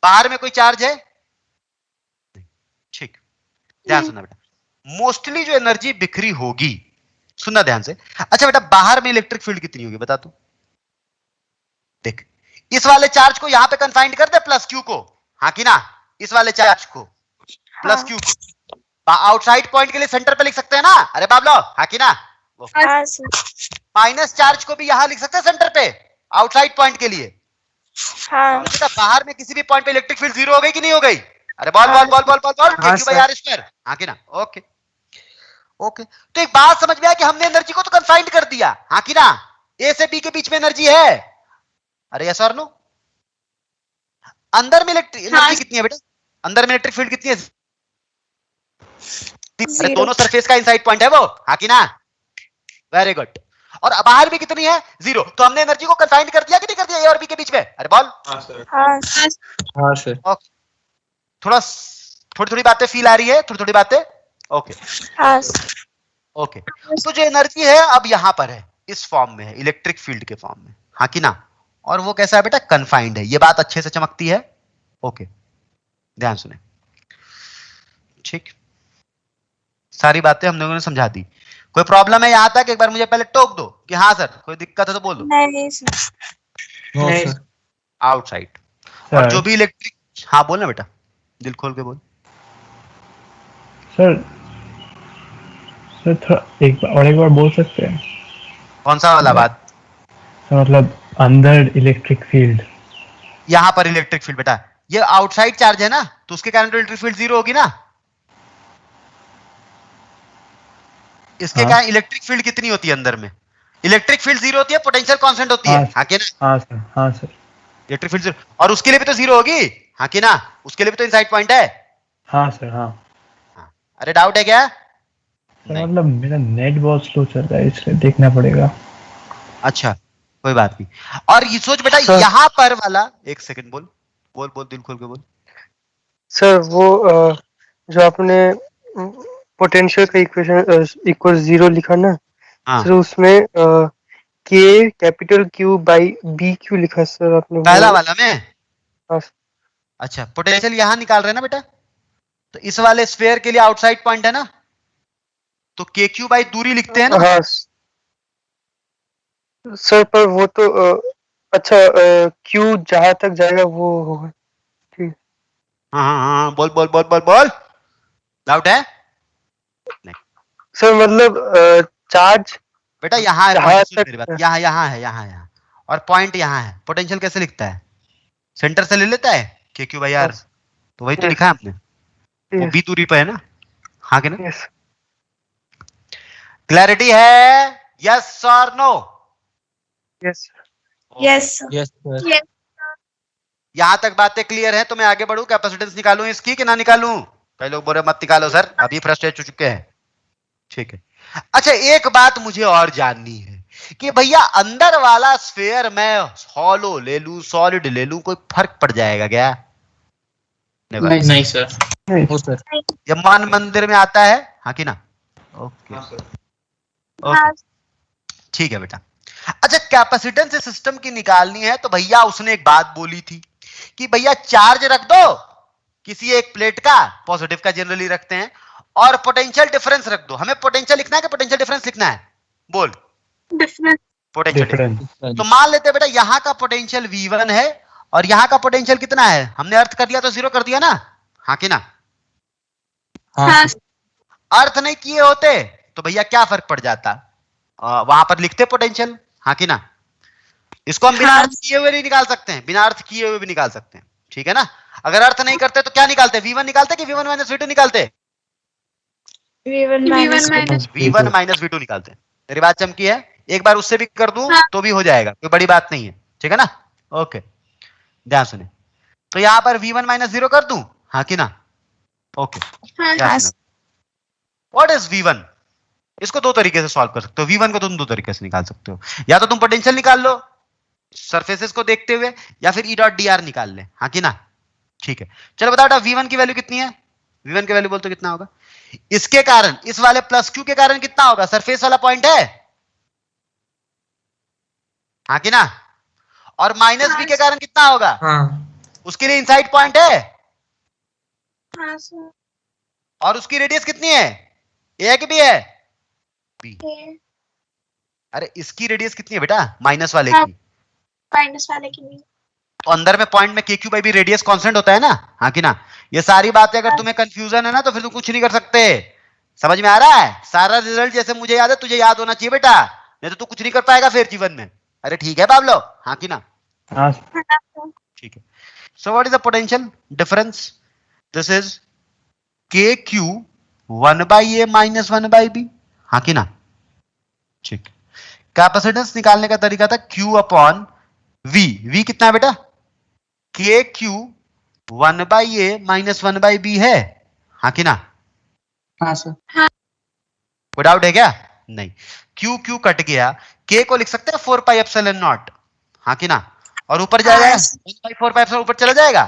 बाहर में कोई चार्ज है? ठीक, ध्यान सुनना बेटा, मोस्टली जो एनर्जी बिखरी होगी, सुनना ध्यान से। अच्छा बेटा, बाहर में इलेक्ट्रिक फील्ड कितनी होगी बता तू? देख, इस वाले चार्ज को यहां पे कन्फाइंड कर दे, प्लस क्यू को, हाँ कि ना? इस वाले चार्ज को प्लस क्यू को आउटसाइड पॉइंट के लिए सेंटर पे लिख सकते हैं ना? अरे बाबलो, हाँ कि ना? हाँ। माइनस चार्ज को भी यहां लिख सकते हैं सेंटर पे, आउटसाइड पॉइंट के लिए। हाँ। बेटा बाहर में किसी भी पॉइंट पे इलेक्ट्रिक फील्ड 0 हो गई कि नहीं हो गई? अरे बॉल बॉल बॉल बॉल बॉल बॉल, क्यू बाई आर स्क्वायर, हाँ कि ना? ओके ओके, तो एक बात समझ में आया कि हमने एनर्जी को तो कन्फाइंड कर दिया, हाँ कि ना? ए से बी के बीच में एनर्जी है। अरे यस और नो? अंदर में इलेक्ट्रिक एनर्जी कितनी है बेटा? अंदर में इलेक्ट्रिक फील्ड कितनी है? अरे दोनों सरफेस का इनसाइड पॉइंट है वो, हाँ कि ना? Very good. और बाहर भी कितनी है? 0। तो हमने एनर्जी को कन्फाइंड कर दिया कि नहीं कर दिया ए और बी के बीच में? अरे बॉल। हाँ सर। हाँ सर। थोड़ा थोड़ी थोड़ी बातें फील आ रही है, थोड़ी थोड़ी बातें? ओके हाँ। ओके, तो जो एनर्जी है अब यहां पर है, इस फॉर्म में है, इलेक्ट्रिक फील्ड के फॉर्म में, हाँ कि ना? और वो कैसा है बेटा? कन्फाइंड है। ये बात अच्छे से चमकती है? ओके, ध्यान सुने। ठीक, सारी बातें हम लोगों ने समझा दी। कोई प्रॉब्लम है यहां तक? एक बार मुझे पहले टोक दो कि हाँ सर, कोई दिक्कत है तो बोल दो। नहीं सर। नहीं। आउटसाइड और जो भी इलेक्ट्रिक, हाँ बोलना बेटा, दिल खोल के बोल। सर थोड़ा एक बार बोल सकते हैं? कौन सा वाला बात? मतलब अंदर इलेक्ट्रिक फील्ड, यहां पर इलेक्ट्रिक फील्ड बेटा, ये आउटसाइड चार्ज है ना, तो उसके कारण तो इलेक्ट्रिक फील्ड 0 होगी ना? इसके कारण इलेक्ट्रिक फील्ड कितनी होती है अंदर में? इलेक्ट्रिक फील्ड 0 होती है, पोटेंशियल कांस्टेंट होती है, हाँ कि ना? हाँ सर, हाँ सर। इलेक्ट्रिक फील्ड 0, और उसके लिए भी तो 0 होगी, हाँ कि ना? उसके लिए भी तो इनसाइड पॉइंट है। हाँ सर, हाँ। अरे डाउट है क्या? मतलब मेरा नेट बहुत स्लो चल रहा है, इसलिए देखना पड़ेगा। अच्छा कोई बात नहीं। और ये सोच बेटा, यहाँ पर वाला, एक सेकंड, बोल बोल बोल, दिल खोल के बोल। सर वो जो आपने पोटेंशियल का इक्वेशन इक्वल 0 लिखा ना, सर उसमें के capital Q by B Q लिखा सर आपने? पहला वाला में? हाँ। अच्छा, पोटेंशियल यहाँ निकाल रहे हैं ना बेटा, तो इस वाले स्फीयर के लिए आउटसाइड पॉइंट है ना, तो के क्यू बाई दूरी लिखते हैं ना? हाँ सर, पर वो तो अच्छा क्यू जहां तक जाएगा वो होगा। ठीक। हाँ हाँ हाँ, बोल बोल बोल बोल बोल, डाउट है? सर मतलब चार्ज बेटा यहाँ है यहाँ point, सुन तक- मेरी बात, यहाँ है और पॉइंट यहाँ है। पोटेंशियल कैसे लिखता है? सेंटर से ले लेता है के क्यू बाई आर, तो वही तो Yes. लिखा है हमने, वो Yes. बी दूरी पे है ना। हाँ कि ना? यस क्लैरिटी है? यस और no? Yes Yes. Yes, sir. Yes. यहां तक बातें क्लियर है तो मैं आगे बढ़ूं, कैपेसिटेंस निकालूं इसकी कि ना निकालूं? कई लोग बोले मत निकालो सर, अभी फ्रस्ट्रेट हो चुके हैं। ठीक है, अच्छा एक बात मुझे और जाननी है कि भैया अंदर वाला स्फीयर मैं हॉलो ले लूं, सॉलिड ले लूं, कोई फर्क पड़ जाएगा क्या? नहीं सर. नहीं। No, sir. ये मान मंदिर में आता है, हाँ कि ना? ओके ओके, ठीक है बेटा। अच्छा कैपेसिटेंस सिस्टम की निकालनी है तो भैया उसने एक बात बोली थी कि भैया चार्ज रख दो किसी एक प्लेट का, पॉजिटिव का जनरली रखते हैं, और पोटेंशियल डिफरेंस रख दो। हमें पोटेंशियल लिखना है कि पोटेंशियल डिफरेंस लिखना है? बोल। Different. Potential difference. तो मान लेते हैं बेटा यहाँ का पोटेंशियल V1 है और यहाँ का पोटेंशियल कितना है? हमने अर्थ कर दिया तो 0 कर दिया ना, हाँ कि ना? हाँ. अर्थ नहीं किए होते तो भैया क्या फर्क पड़ जाता? वहां पर लिखते पोटेंशियल, हाँ कि ना? इसको हम बिना अर्थ किए हुए नहीं निकाल सकते हैं, बिना अर्थ किए हुए भी निकाल सकते हैं, ठीक है ना? अगर अर्थ नहीं करते तो क्या निकालते? V1 निकालते कि V1 माइनस V2 निकालते? V1 minus V1 minus V2 निकालते हैं। मेरी बात चमकी है? एक बार उससे भी कर दूं तो भी हो जाएगा, कोई बड़ी बात नहीं है, ठीक है ना? ओके, ध्यान सुने। तो यहां पर V1 माइनस 0 कर दूं, हाँ कि ना? Okay, what is V1? इसको दो तरीके से सॉल्व कर सकते हो। V1 को तुम दो तरीके से निकाल सकते हो, या तो तुम पोटेंशियल निकाल लो सरफेसेस को देखते हुए, या फिर E डॉट dr निकाल ले, हाँ कि ना? ठीक है, चलो बताओ बेटा V1 की वैल्यू कितनी है? V1 की वैल्यू बोल तो कितना होगा? इसके कारण, इस वाले प्लस Q के कारण कितना होगा? सरफेस वाला पॉइंट है, हाँ कि ना? और माइनस B के कारण कितना होगा? हाँ उसके लिए इनसाइड पॉइंट है, हाँ सर और उसकी रेडियस कितनी है? A है कि B है? B। अरे इसकी रेडियस कितनी है बेटा? माइनस वाले की। माइनस वाले की नहीं तो अंदर में पॉइंट में KQ by B radius constant होता है ना, हाँ कि ना? ये सारी बातें अगर तुम्हें कंफ्यूजन है ना तो फिर तुम कुछ नहीं कर सकते। समझ में आ रहा है? सारा रिजल्ट जैसे मुझे याद है तुझे याद होना चाहिए बेटा, नहीं तो तू कुछ नहीं कर पाएगा फिर जीवन में। अरे ठीक है बाबलो, हाँ कि ना? हाँ ठीक है। सो what is the potential difference? This is KQ 1 by A minus 1 by B, हाँ कि ना? ठीक। कैपेसिटेंस निकालने का तरीका था Q अपॉन V। V कितना है बेटा? KQ 1 by A minus 1 by B है, हाँ कि ना? हाँ सर कोई डाउट है क्या? नहीं। Q कट गया, K को लिख सकते हैं 4 पाई एप्सिलॉन नॉट, हाँ कि ना? और ऊपर जाएगा 1 बाई 4 पाई एप्सिलॉन, ऊपर चला जाएगा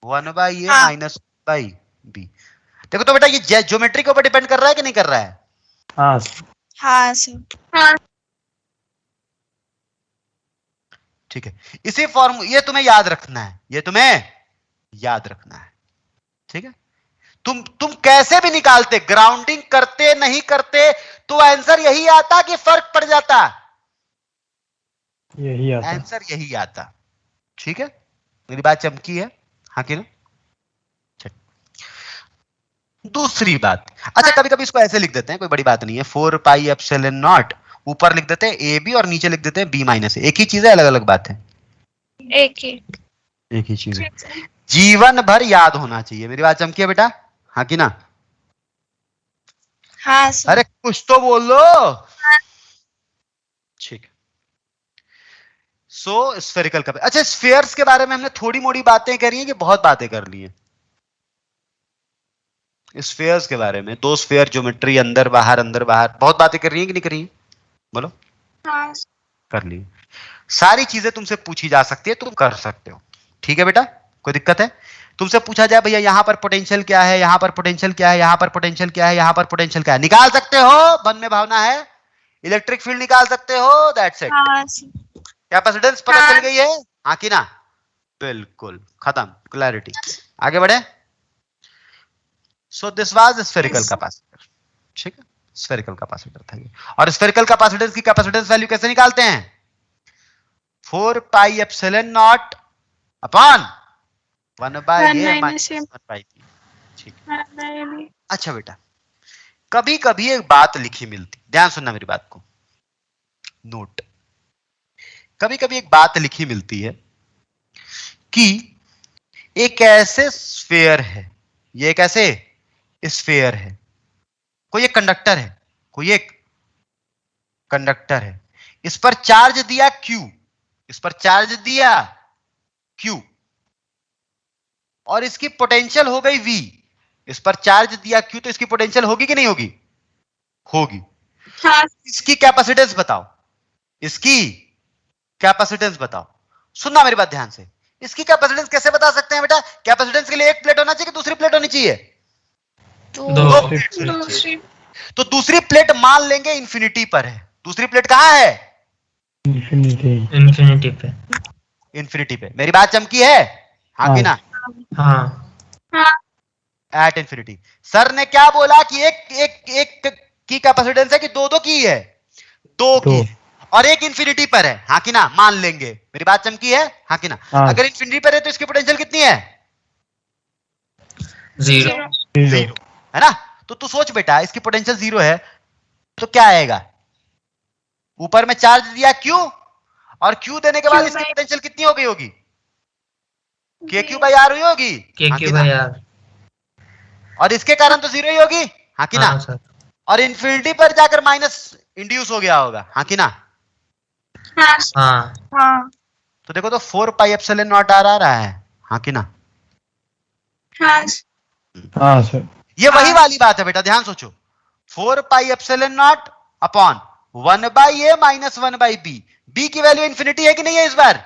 1 by A minus by B। देखो तो बेटा ये ज्योमेट्री के ऊपर डिपेंड कर रहा है कि नहीं कर रहा है? हाँ हाँ सर ठीक है, इसी फॉर्म, ये तुम्हें याद रखना है, ये तुम्हें याद रखना है, ठीक है? तुम कैसे भी निकालते, ग्राउंडिंग करते नहीं करते तो आंसर यही आता कि फर्क पड़ जाता, यही आता। आंसर यही आता, ठीक है? मेरी बात चमकी है, हाँ कि ना? दूसरी बात, अच्छा कभी कभी इसको ऐसे लिख देते हैं, कोई बड़ी बात नहीं है, 4 पाई एप्सिलॉन नॉट, ऊपर लिख देते हैं AB और नीचे लिख देते हैं B माइनस A। एक ही चीज है, अलग अलग बात है? एक ही चीज है, जीवन भर याद होना चाहिए। मेरी बात चमकी है बेटा, हाँ कि ना? हाँ सर अरे कुछ तो बोल लो। ठीक है, सो स्फेरिकल का, अच्छा स्फीयर्स के बारे में हमने थोड़ी मोड़ी बातें करी हैं कि बहुत बातें कर ली हैं? स्फीयर्स के बारे में, दो स्फीयर, ज्योमेट्री, अंदर बाहर बहुत बातें कर रही हैं कि नहीं कर रही हैं? बोलो। हाँ कर ली। सारी चीजें तुमसे पूछी जा सकती है, तुम कर सकते हो, ठीक है बेटा? कोई दिक्कत है? तुमसे पूछा जाए भैया यहाँ पर पोटेंशियल क्या है, यहाँ पर पोटेंशियल क्या है, यहाँ पर पोटेंशियल क्या है, यहाँ पर पोटेंशियल क्या है, निकाल सकते हो, मन में भावना है, इलेक्ट्रिक फील्ड निकाल सकते हो, दैट्स इट। हाँ कैपेसिटेंस पता चल गई है, हाँ कि ना? बिल्कुल खत्म, क्लैरिटी। आगे बढ़े। So this was spherical capacitor, ठीक है? स्फेरिकल कैपेसिटर था ये। और स्फेरिकल कैपेसिटेंस की कैपेसिटेंस वैल्यू कैसे निकालते हैं? 4 पाई epsilon naught upon 1 by A minus 1 by B, ठीक। अच्छा बेटा, कभी कभी एक बात लिखी मिलती, ध्यान सुनना मेरी बात को, नोट। कभी कभी एक बात लिखी मिलती है कि एक ऐसे स्फीयर है, ये एक ऐसे स्फीयर है, कोई एक कंडक्टर है, कोई एक कंडक्टर है, इस पर चार्ज दिया Q, इस पर चार्ज दिया Q, और इसकी पोटेंशियल हो गई V। इस पर चार्ज दिया Q, तो इसकी पोटेंशियल होगी कि नहीं होगी? होगी। हाँ। इसकी कैपेसिटेंस बताओ, इसकी कैपेसिटेंस बताओ। सुनना मेरी बात ध्यान से, इसकी कैपेसिटेंस कैसे बता सकते हैं बेटा? कैपेसिटेंस के लिए एक प्लेट होना चाहिए कि दूसरी प्लेट होनी चाहिए? दो। तो दूसरी प्लेट मान लेंगे इंफिनिटी पर है। दूसरी प्लेट कहां है? इंफिनिटी पे। इंफिनिटी पे। मेरी बात चमकी है? हाँ कि ना? हाँ। At infinity. सर ने क्या बोला कि एक की कैपेसिटेंस है कि दो की है? दो की, और एक इंफिनिटी पर है, हाँ कि ना? मान लेंगे। मेरी बात चमकी है? हाँ कि ना? अगर इंफिनिटी पर है तो इसकी पोटेंशियल कितनी है? 0 है ना? तो तू सोच बेटा, इसकी पोटेंशियल 0 है तो क्या आएगा? ऊपर में चार्ज दिया Q, और Q देने के बाद इसकी पोटेंशियल कितनी हो गई होगी? KQ/R हुई होगी? KQ/R। और इसके कारण तो 0 ही होगी, हाँ कि ना? और इंफिनिटी पर जाकर माइनस इंड्यूस हो गया होगा, हाँ कि ना? हाँ। तो देखो तो 4πε0r आ रहा है, हाँ कि ना? हाँ सर। ये वही वाली बात है बेटा, ध्यान सोचो। 4πε0 upon 1/a minus 1/b। b की वैल्यू इंफिनिटी है कि नहीं है इस बार?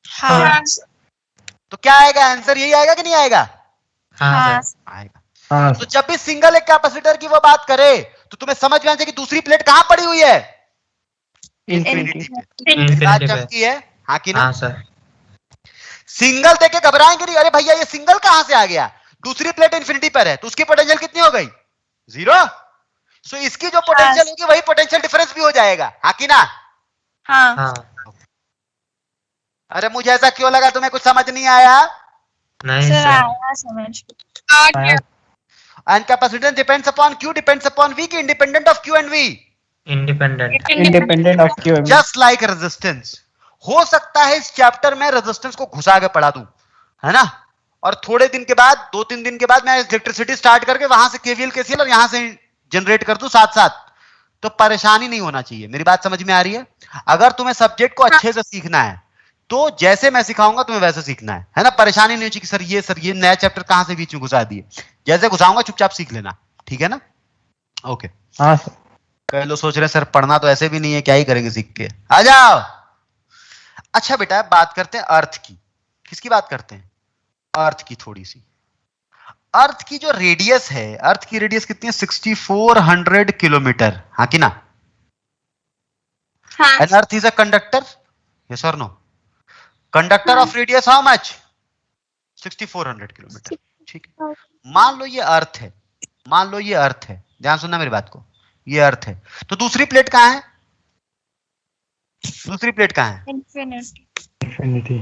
हाँ। तो क्या आएगा? आंसर यही आएगा कि नहीं आएगा? हाँ। आएगा। हाँ। तो जब भी सिंगल एक कैपेसिटर की वो बात करे तो तुम्हें समझ में आना चाहिए कि दूसरी प्लेट कहां पड़ी हुई है? इंफिनिटी पे। बात चमकी है, हाँ कि ना? हाँ सर। सिंगल देके घबराएंगे नहीं, अरे भैया ये सिंगल कहां से आ गया? दूसरी प्लेट इंफिनिटी पर है तो उसकी पोटेंशियल कितनी हो गई? 0। सो इसकी जो पोटेंशियल होगी वही पोटेंशियल डिफरेंस भी हो जाएगा, हाँ कि ना? हाँ। अरे मुझे ऐसा क्यों लगा तुम्हें कुछ समझ नहीं आया? नहीं sir. And capacitance depends upon Q, depends upon V, कि independent of Q and V? Independent of Q। Just like resistance। हो सकता है इस चैप्टर में रेजिस्टेंस को घुसा के पढ़ा दूं, है ना? और थोड़े दिन के बाद, 2-3 दिन के बाद मैं इलेक्ट्रिसिटी स्टार्ट करके वहां से KVL KCL और यहां से जनरेट कर दूं साथ साथ, तो परेशानी नहीं होना चाहिए। मेरी बात समझ में आ रही है? अगर तुम्हें सब्जेक्ट को अच्छे से सीखना है तो जैसे मैं सिखाऊंगा तुम्हें वैसे सीखना है ना? परेशानी नहीं चाहिए कि सर ये नया चैप्टर कहां से बीच में घुसा दिए। जैसे घुसाऊंगा चुपचाप सीख लेना, ठीक है ना? ओके। हाँ सर। कई लोग सोच रहे हैं सर पढ़ना तो ऐसे भी नहीं है, क्या ही करेंगे सीख के, आ जाओ। अच्छा बेटा, बात करते हैं अर्थ की। किसकी बात करते हैं? अर्थ की। थोड़ी सी अर्थ की जो रेडियस है, अर्थ की रेडियस कितनी है? 6400 किलोमीटर, हाँ कि ना? An earth is a conductor, yes और no? Conductor of radius how much? 6400 kilometre, ठीक है? मान लो ये अर्थ है, मान लो ये अर्थ है, ध्यान सुनना मेरी बात को, ये अर्थ है, तो दूसरी प्लेट कहां है? दूसरी प्लेट कहां है? इंफिनिटी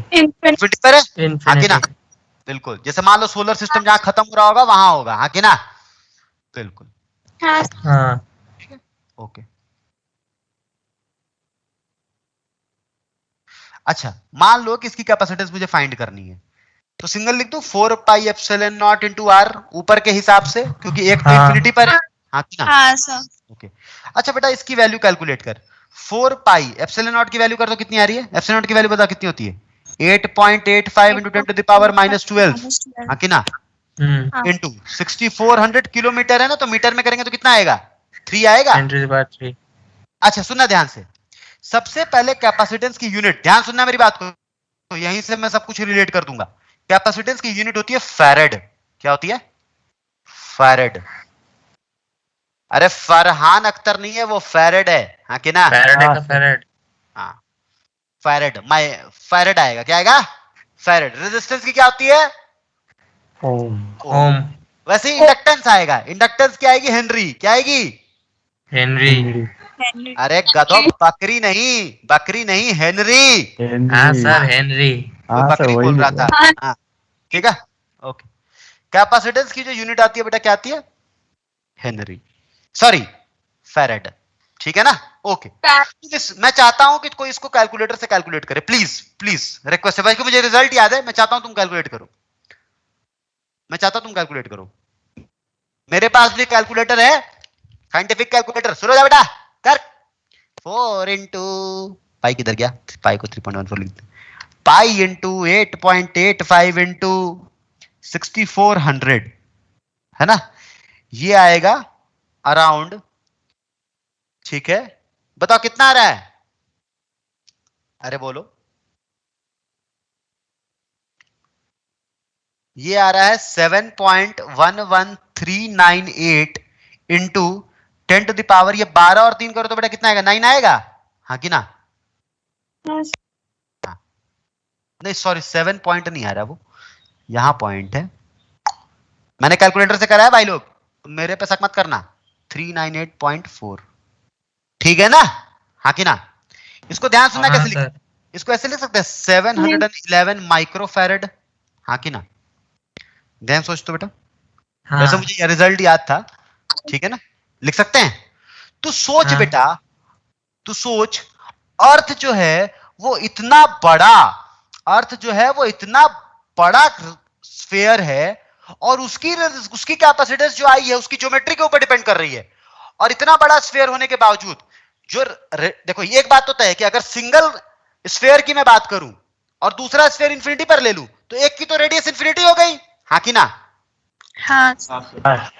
पर है, हाँ कि ना? बिल्कुल। जैसे मान लो सोलर सिस्टम जहां खत्म हो रहा होगा वहां होगा, हाँ कि ना? बिल्कुल। हाँ। ओके। अच्छा, मान लो कि इसकी कैपेसिटेंस मुझे फाइंड करनी है, तो सिंगल लिख दूं 4πε0 into r ऊपर के हिसाब से, क्योंकि एक तो इंफिनिटी पर है, हाँ कि ना? हाँ सर। ओके। अच्छा बेटा, इसकी वैल्यू कैलकुलेट कर। 4πε0 की वैल्यू कर दो, कितनी आ रही है? एप्सिलॉन की वैल्यू बता कितनी होती है? 8.85 into 10⁻⁻12, हाँ कि ना? इंटू 6400 किलोमीटर है ना, तो मीटर में करेंगे तो कितना आएगा? 3 आएगा। 10⁻3। अच्छा सुनना ध्यान से, सबसे पहले कैपेसिटेंस की यूनिट, ध्यान सुनना मेरी बात को, तो यहीं से मैं सब कुछ रिलेट कर दूंगा। कैपेसिटेंस की यूनिट होती है फैरेड। क्या होती है? फैरेड। अरे फरहान अख्तर नहीं है, वो फैरेड है, हाँ कि ना? फैरेड। हाँ, फैरेड। फैरेड आएगा, क्या आएगा? फैरेड। रेजिस्टेंस की क्या होती है? ओम। वैसे ही इंडक्टेंस आएगा, इंडक्टेंस क्या आएगी? हेनरी। क्या आएगी? हेनरी। अरे गधो, बकरी नहीं हेनरी। हाँ सर, हेनरी। बकरी बोल रहा था, हाँ ठीक है, ओके। कैपेसिटेंस की जो यूनिट आती है बेटा क्या आती है? हेनरी, सॉरी फैरेड, ठीक है ना? ओके मैं चाहता हूं कि कोई इसको कैलकुलेटर से कैलकुलेट करे, प्लीज प्लीज रिक्वेस्ट है भाई, मुझे रिजल्ट याद है, मैं चाहता हूं तुम कैलकुलेट करो, मैं चाहता हूं तुम कैलकुलेट करो। मेरे पास भी कैलकुलेटर है, साइंटिफिक कैलकुलेटर, सुनो जा बेटा कर। 4 इंटू पाई किधर गया, पाई को 3.14 लिखते, पाई इंटू 8.85 इंटू 6400 है ना, ये आएगा अराउंड, ठीक है? बताओ कितना आ रहा है? अरे बोलो, ये आ रहा है 7.11398 इंटू 10 टू द पावर, ये 12 और 3 करो तो बेटा कितना आएगा? 9 आएगा, हाँ कि ना? हाँ। नहीं सॉरी 7 पॉइंट नहीं आ रहा, वो यहां पॉइंट है, मैंने कैलकुलेटर से करा है भाई लोग, मेरे पे शक मत करना। 398.4 ठीक है ना, हाँ कि ना? इसको ध्यान सुनना, कैसे लिख, इसको ऐसे लिख सकते हैं 711 माइक्रोफैरेड, हाँ कि ना? ध्यान सोच तो बेटा, वैसे मुझे ये रिजल्ट याद था, ठीक है ना? लिख सकते हैं। तो सोच बेटा, तू सोच, अर्थ जो है वो इतना बड़ा, अर्थ जो है वो इतना बड़ा स्फीयर है, और उसकी कैपेसिटेंस जो आई है उसकी ज्योमेट्री के ऊपर डिपेंड कर रही है, और इतना बड़ा स्फीयर होने के बावजूद जो देखो एक बात तो तय है कि अगर सिंगल स्फीयर की मैं बात करूं और दूसरा स्फीयर इंफिनिटी पर ले लूं तो एक की तो रेडियस इंफिनिटी हो गई, हाँ कि ना? हाँ।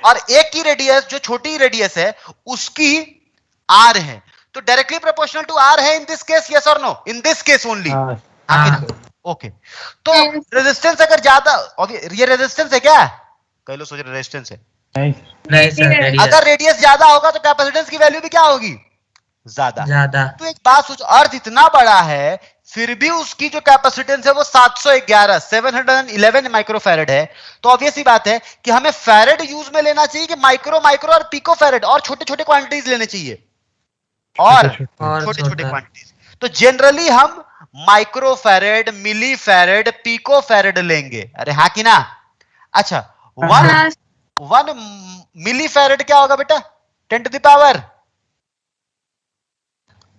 और एक की रेडियस जो छोटी रेडियस है उसकी आर है, तो डायरेक्टली प्रोपोर्शनल टू आर है इन दिस केस, यस और no? In this case only, हाँ कि ना? ओके, तो रेजिस्टेंस अगर ज्यादा, ये रेजिस्टेंस है क्या? कई लोग सोच रहे रेजिस्टेंस है, नहीं सर, अगर रेडियस ज्यादा होगा तो कैपेसिटेंस की वैल्यू भी क्या होगी? ज्यादा। तो एक बात सोचो, अर्थ इतना बड़ा है फिर भी उसकी जो कैपेसिटेंस है वो 711 माइक्रोफैरेड है, तो ऑब्वियस ही बात है कि हमें फैरेड यूज में लेना चाहिए कि माइक्रो और पिको फैरेड, और छोटे छोटे क्वांटिटीज लेने चाहिए, और छोटे छोटे क्वांटिटीज। तो जनरली हम माइक्रोफैरेड, मिलीफैरेड, पिकोफैरेड लेंगे, अरे हाँ कि ना? अच्छा, 1 मिलीफैरेड क्या होगा बेटा? 10 टू द पावर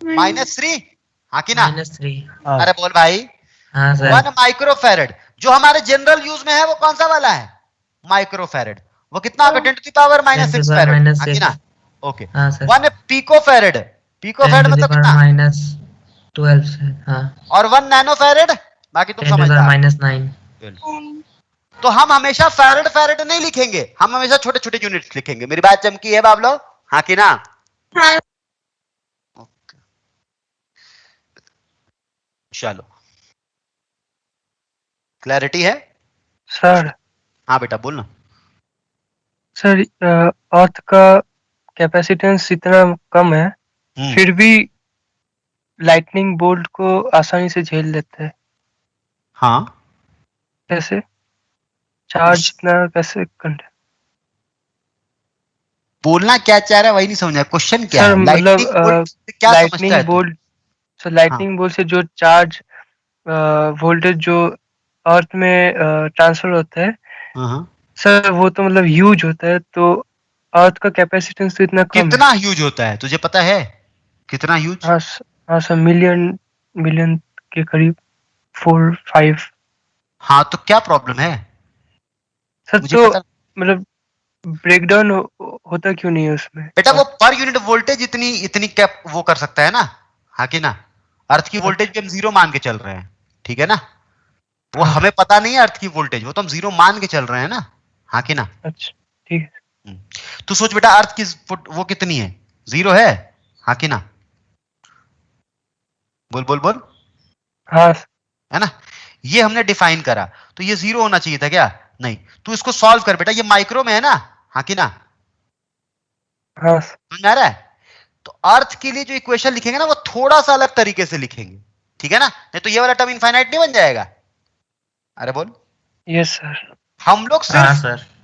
-3, हाँ कि ना? -3। अरे बोल भाई। हाँ सर। 1 माइक्रोफैरेड जो हमारे जनरल यूज में है वो कौन सा वाला है? माइक्रोफैरेड, वो कितना होगा? 10 टू द पावर -6 फैरेड, हाँ कि ना? ओके। 1 पिकोफैरेड, पिकोफैरेड मतलब कितना? -12 हाँ। और 1 नैनोफैरेड, बाकी तुम समझदार। -9। तो हम हमेशा फैरेड नहीं लिखेंगे, हम हमेशा छोटे छोटे यूनिट्स लिखेंगे। मेरी बात चमकी है बाबलो, हाँ कि ना? हाँ। चलो, क्लैरिटी है सर? हाँ बेटा बोलना। सर अर्थ का कैपेसिटेंस इतना कम है फिर भी लाइटनिंग बोल्ट को आसानी से झेल लेते हैं। हाँ, कैसे? चार्ज इतना कैसे बोलना क्या चाह रहा है वही नहीं समझा, क्वेश्चन क्या है? मतलब lightning bolt, sir lightning bolt से जो चार्ज वोल्टेज जो अर्थ में ट्रांसफर होता है, सर वो तो मतलब ह्यूज होता है, तो अर्थ का कैपेसिटेंस तो इतना कम कितना ह्यूज होता है तुझे पता है? कितना ह्यूज? हाँ सर, मिलियन के करीब, 4-5। हाँ, तो क्या प्रॉब्लम है सर? तो मतलब ब्रेकडाउन होता क्यों नहीं है उसमें? बेटा वो पर यूनिट वोल्टेज इतनी कैप वो कर सकता है ना, हाँ कि ना? अर्थ की वोल्टेज भी हम 0 मान के चल रहे हैं, ठीक है ना? वो हमें पता नहीं है अर्थ की वोल्टेज, वो तो हम 0 मान के चल रहे हैं ना, हाँ कि ना? अच्छा ठीक है। तो सोच बेटा अर्थ की वो कितनी है? 0 है, हाँ कि ना? बोल। हाँ है ना? ये हमने डिफाइन करा, तो ये 0 होना चाहिए था क्या? नहीं। तू इसको सॉल्व कर बेटा, ये माइक्रो में है ना, हाँ कि ना? हाँ समझ आ रहा है? तो अर्थ के लिए जो इक्वेशन लिखेंगे ना वो थोड़ा सा अलग तरीके से लिखेंगे, ठीक है ना? नहीं तो ये वाला टर्म इनफाइनाइट नहीं बन जाएगा। अरे बोल। Yes sir.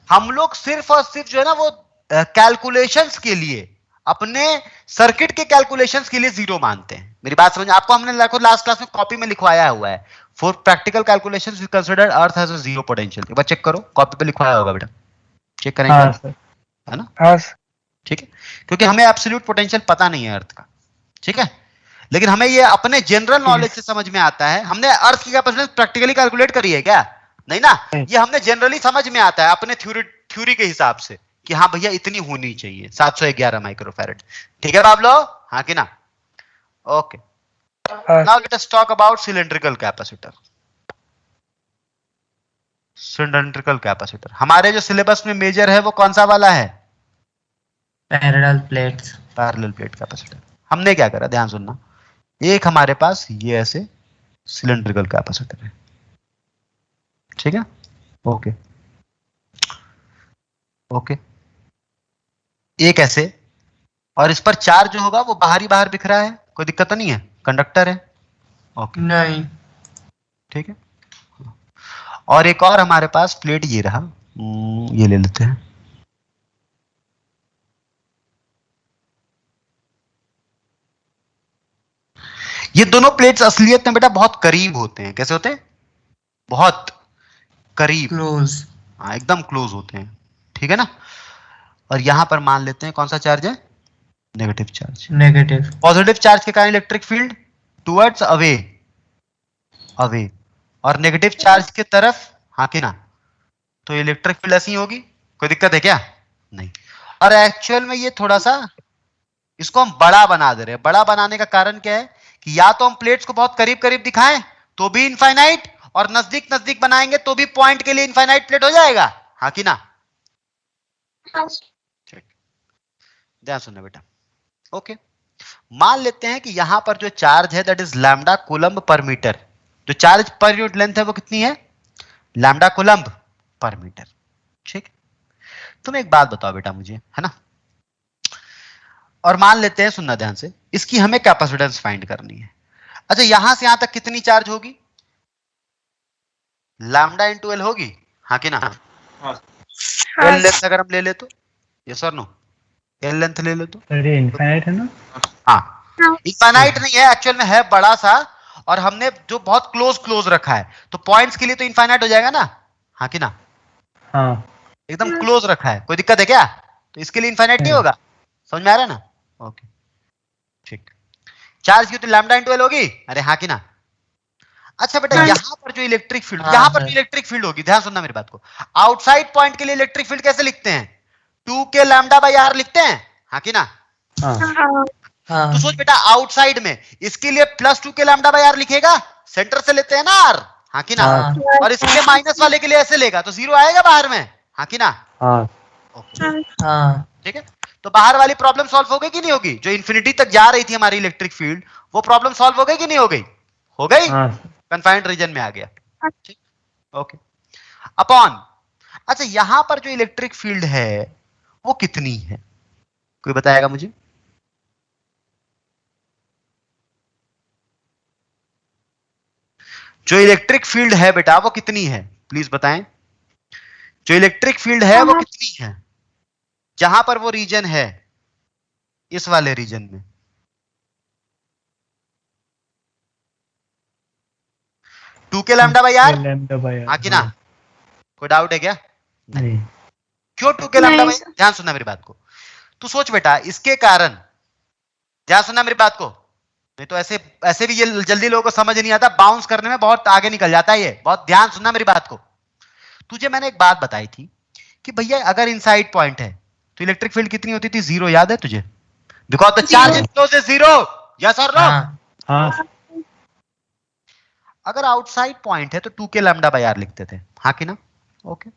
हम लोग सिर्फ और सिर्फ जो है ना वो कैलकुलेशंस के लिए, अपने सर्किट के कैलकुलेशंस के लिए 0 मानते हैं। मेरी बात समझ? आपको हमने लास्ट क्लास में कॉपी में लिखवाया हुआ है for practical calculations we consider earth has a zero potential. एक बार चेक करो, कॉपी पे लिखवाया होगा बेटा, चेक करेंगे। हाँ सर। है ना? हाँ ठीक है, क्योंकि हमें एब्सोल्यूट पोटेंशियल पता नहीं है अर्थ का, ठीक है, लेकिन हमें ये अपने जनरल नॉलेज से समझ में आता है। हमने अर्थ की कैपेसिटी प्रैक्टिकली कैलकुलेट करी है क्या? नहीं ना, ये हमने जनरली समझ में आता है अपने थ्योरी के हिसाब से कि हाँ भैया इतनी होनी चाहिए, 711 माइक्रोफैरेड। ठीक है बाबलो, हाँ कि ना? Okay, now let us talk about cylindrical capacitor. Cylindrical capacitor हमारे जो सिलेबस में मेजर है वो कौन सा वाला है? Parallel plates. Parallel plate capacitor. हमने क्या करा, ध्यान सुनना, एक हमारे पास ये ऐसे सिलेंड्रिकल कैपेसिटर है, ठीक है, ओके ओके, एक ऐसे, और इस पर चार्ज जो होगा वो बाहर ही बाहर बिखरा है, कोई दिक्कत तो नहीं है, कंडक्टर है, ओके नहीं, ठीक है। और एक और हमारे पास प्लेट ये रहा, ये ले लेते हैं, ये दोनों प्लेट्स असलियत में बेटा बहुत करीब होते हैं। कैसे होते हैं? बहुत करीब, क्लोज, हाँ एकदम क्लोज होते हैं, ठीक है ना। और यहां पर मान लेते हैं कौन सा चार्ज है? Negative charge. Negative. Positive charge के कारण electric field towards away, away, और नेगेटिव चार्ज के तरफ, हाँ कि ना, तो इलेक्ट्रिक फील्ड ऐसी होगी। कोई दिक्कत है क्या? नहीं। और एक्चुअल में ये थोड़ा सा इसको हम बड़ा बना दे रहे हैं। बड़ा बनाने का कारण क्या है कि या तो हम प्लेट्स को बहुत करीब करीब दिखाएं तो भी इनफाइनाइट, और नजदीक नजदीक बनाएंगे तो भी पॉइंट के लिए इनफाइनाइट प्लेट हो जाएगा, हाँ कि ना? ठीक, ध्यान सुनना बेटा, ओके। मान लेते हैं कि यहां पर जो चार्ज है दैट इज लैम्डा कूलम्ब पर मीटर। जो चार्ज पर यूनिट लेंथ है वो कितनी है? लैम्डा कूलम्ब पर मीटर, ठीक। तुम एक बात बताओ बेटा मुझे, है ना, और मान लेते हैं, सुनना ध्यान से, इसकी हमें कैपेसिटेंस फाइंड करनी है। अच्छा, यहां से यहां तक कितनी चार्ज होगी? लैम्डा इंटू एल होगी, हाँ कि ना? एल लेंथ अगर हम ले ले तो, यस और नो, एल लेंथ ले ले तो ये इनफाइनाइट है ना? हाँ, इनफाइनाइट नहीं है, एक्चुअल में है बड़ा सा, और हमने जो बहुत क्लोज क्लोज रखा है, तो पॉइंट्स के लिए तो इनफाइनाइट हो जाएगा ना, हाँ कि ना? हाँ, एकदम क्लोज रखा है, कोई दिक्कत है क्या? तो इसके लिए इनफाइनाइट नहीं होगा, समझ में आ रहा है ना? ओके, ठीक। चार्ज की तो लैम्डा इंटू एल होगी, अरे हाँ कि ना? अच्छा बेटा, यहां पर जो इलेक्ट्रिक फील्ड, यहां पर जो इलेक्ट्रिक फील्ड होगी, ध्यान सुनना मेरी बात को, आउटसाइड पॉइंट के लिए इलेक्ट्रिक फील्ड कैसे लिखते हैं? 2k लैम्डा बाई आर लिखते हैं, हाँ कि ना? हाँ, तो सोच बेटा, आउटसाइड में इसके लिए plus 2k lambda by r लिखेगा, सेंटर से लेते हैं ना आर, हाँ कि ना? और इसके लिए माइनस वाले के लिए ऐसे लेगा तो जीरो आएगा बाहर में, हाँ कि ना? हाँ, ठीक है। तो बाहर वाली प्रॉब्लम सॉल्व हो गई कि नहीं होगी? जो इन्फिनिटी तक जा रही थी हमारी इलेक्ट्रिक फील्ड, वो प्रॉब्लम सॉल्व हो गई कि नहीं हो गई? हो गई, कन्फाइंड रीजन में आ गया, ठीक, ओके। अपॉन, अच्छा यहां पर जो इलेक्ट्रिक फील्ड है वो कितनी है? कोई बताएगा मुझे? जो इलेक्ट्रिक फील्ड है बेटा वो कितनी है, प्लीज बताएं। जो इलेक्ट्रिक फील्ड है वो कितनी है जहां पर वो रीजन है, इस वाले रीजन में? टू के लैम्डा बाई आर, हाँ कि ना? कोई डाउट है क्या? नहीं। क्यों 2k लैम्डा बाई? ध्यान सुनना मेरी बात को, तू सोच बेटा, इसके कारण, ध्यान सुनना मेरी बात को, नहीं तो ऐसे भी ये जल्दी लोगों को समझ नहीं आता, बाउंस करने में बहुत आगे निकल जाता है ये, बहुत ध्यान सुनना मेरी बात को। तुझे मैंने एक बात बताई थी कि भैया अगर इनसाइड पॉइंट है तो इलेक्ट्रिक फील्ड कितनी होती थी? जीरो, याद है तुझे? Because the charge is close is zero, yes और नो? हाँ। अगर आउटसाइड पॉइंट है तो 2k लैम्डा बाई आर लिखते थे, हाँ कि ना? ओके,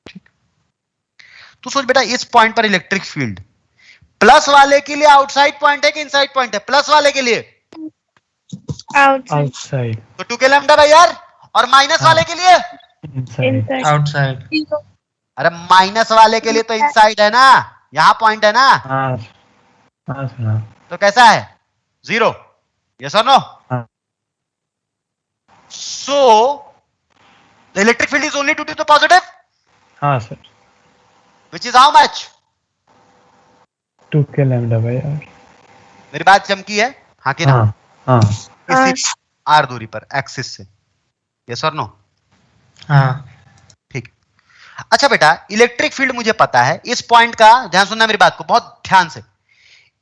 ठीक। तो सोच बेटा, इस पॉइंट पर इलेक्ट्रिक फील्ड प्लस वाले के लिए आउटसाइड पॉइंट है कि इनसाइड पॉइंट है? प्लस वाले के लिए आउटसाइड, तो 2k लैम्डा बाई आर, और माइनस वाले के लिए आउटसाइड। अरे माइनस वाले के लिए तो इनसाइड है ना, यहां पॉइंट है ना? हाँ, सुना। तो कैसा है? जीरो, यस और no? So the electric field is only to the positive, हाँ sir, which is how much? 2k lambda by R. मेरी बात चमकी है, हाँ कि ना? हाँ। r दूरी पर एक्सिस से, यस और नो? हाँ। ठीक। अच्छा बेटा, इलेक्ट्रिक फील्ड मुझे पता है, इस पॉइंट का ध्यान सुनना मेरी बात को बहुत ध्यान से,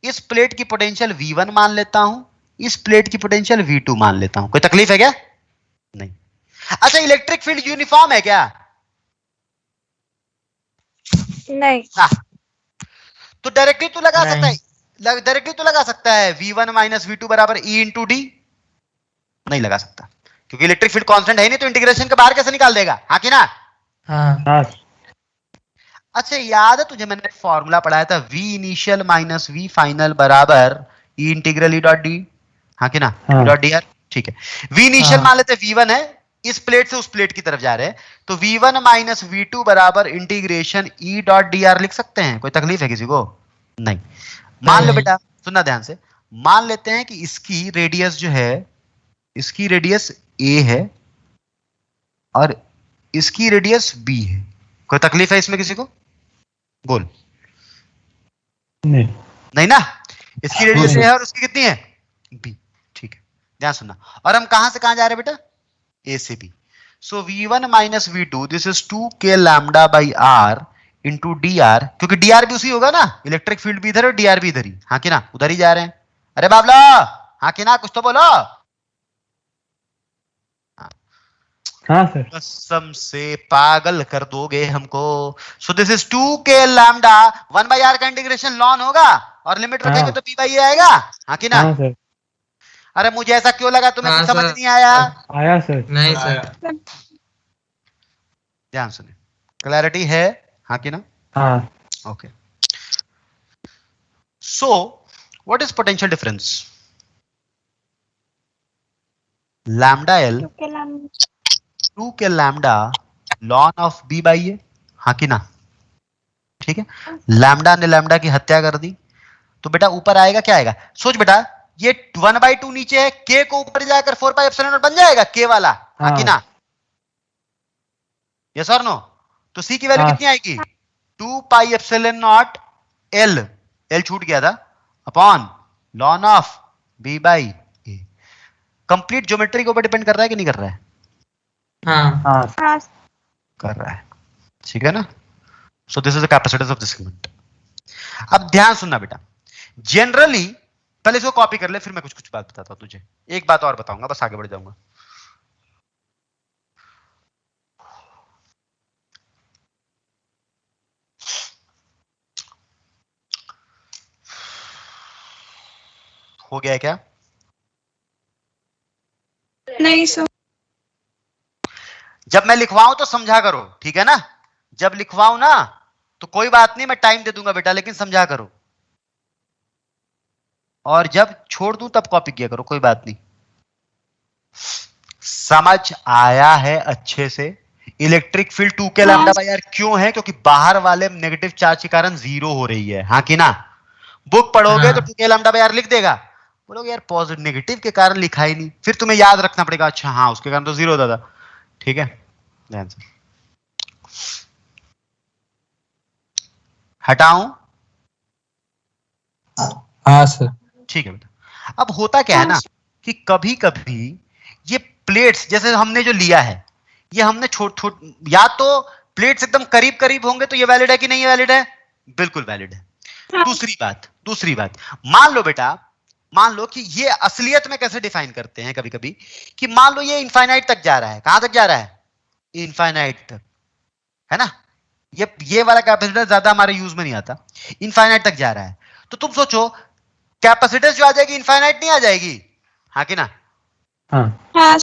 इस प्लेट की पोटेंशियल V1 मान लेता हूं, इस प्लेट की पोटेंशियल V2 मान लेता हूं। कोई तकलीफ है क्या? नहीं। अच्छा, इलेक्ट्रिक फील्ड यूनिफॉर्म है क्या? नहीं। तो डायरेक्टली तो लगा सकता है, डायरेक्टली तो लगा सकता है V1 माइनस V2 बराबर E इंटू डी। नहीं लगा सकता, क्योंकि इलेक्ट्रिक फील्ड कांस्टेंट है नहीं, तो इंटीग्रेशन के बाहर कैसे निकाल देगा? हाँ कि ना? हाँ। अच्छा, याद है तुझे मैंने फॉर्मूला पढ़ाया था, V initial minus V final बराबर E integral E dot D, हाँ कि ना? E dot D R. ठीक है, V इनिशियल मान लेते V1 है, इस प्लेट से उस प्लेट की तरफ जा रहे हैं, तो V1 माइनस V2 बराबर integration E dot D R लिख सकते हैं। कोई तकलीफ है किसी को? नहीं। मान लो बेटा, सुनना ध्यान से, मान लेते हैं कि इसकी रेडियस जो है, इसकी रेडियस A है और इसकी रेडियस B है। कोई तकलीफ है इसमें किसी को? बोल। नहीं ना? इसकी रेडियस A है और उसकी कितनी है? B। ठीक है, ध्यान सुनना। और हम कहां से कहां जा रहे हैं बेटा? A से B। So V1 minus V2 this is 2k lambda by R into D R, क्योंकि डी आर भी उसी होगा ना, इलेक्ट्रिक फील्ड भी इधर और डी आर भी इधर ही, हाँ कि ना? उधर ही जा रहे हैं। अरे बाबला, हाँ कि ना? कुछ तो बोलो। हाँ सर। कसम से पागल कर दोगे हमको। So this is 2k lambda 1 by r का इंटीग्रेशन लॉन होगा और लिमिट रखेंगे तो p बाई ए आएगा, हाँ कि ना? हाँ सर। अरे मुझे ऐसा क्यों लगा तुम्हें कुछ समझ नहीं आया? आया सर। नहीं सर। ध्यान सुनिए, क्लैरिटी है, हाँ कि ना? हाँ। Okay. So what is potential difference? Lambda L 2k lambda ln of b by A, हाँ कि ना? ठीक है, लैम्डा ने लैम्डा की हत्या कर दी, तो बेटा ऊपर आएगा क्या आएगा? सोच बेटा, ये 1/2 नीचे है, k को ऊपर जाकर 4 पाई एप्सिलॉन नॉट बन जाएगा k वाला, हाँ कि ना? यस और नो? तो c की वैल्यू कितनी आएगी? 2 pi epsilon not l, l छूट गया था, upon ln of b by A. Complete geometry के ऊपर डिपेंड कर रहा है कि नहीं कर रहा है? हाँ। कर रहा है, ठीक है ना? सो this is the capacitance of this element. अब ध्यान सुनना बेटा, जनरली पहले इसको कॉपी कर ले, फिर मैं कुछ कुछ बात बताता हूं तुझे। एक बात और बताऊंगा, बस आगे बढ़ जाऊंगा। हो गया है क्या? नहीं सर। जब मैं लिखवाऊं तो समझा करो, ठीक है ना? जब लिखवाऊं ना तो कोई बात नहीं, मैं टाइम दे दूंगा बेटा, लेकिन समझा करो। और जब छोड़ दूं तब कॉपी किया करो, कोई बात नहीं। समझ आया है अच्छे से? Electric field 2k lambda by r क्यों है? क्योंकि बाहर वाले नेगेटिव चार्ज के कारण जीरो हो रही है, हाँ कि ना? बुक पढ़ोगे तो 2k लैम्डा बाई आर लिख देगा, बोलोगे यार पॉजिटिव नेगेटिव के कारण लिखा ही नहीं, फिर तुम्हें याद रखना पड़ेगा, अच्छा हाँ उसके कारण तो जीरो होता था। ठीक है, ध्यान से हटाऊं? हाँ सर। ठीक है बेटा। अब होता क्या है ना कि कभी कभी ये प्लेट्स जैसे हमने जो लिया है, ये हमने छोट या तो प्लेट्स एकदम करीब करीब होंगे तो ये वैलिड है कि नहीं वैलिड है? बिल्कुल वैलिड है। दूसरी बात, मान लो बेटा, मान लो कि ये असलियत में कैसे डिफाइन करते हैं कभी कभी, कि मान लो ये इनफाइनाइट तक जा रहा है। कहां तक जा रहा है? इनफाइनाइट तक, है ना? ये वाला कैपेसिटेंस ज्यादा हमारे यूज में नहीं आता, इनफाइनाइट तक जा रहा है। तो तुम सोचो कैपेसिटेंस जो आ जाएगी इनफाइनाइट नहीं आ जाएगी, हाँ कि ना? हाँ।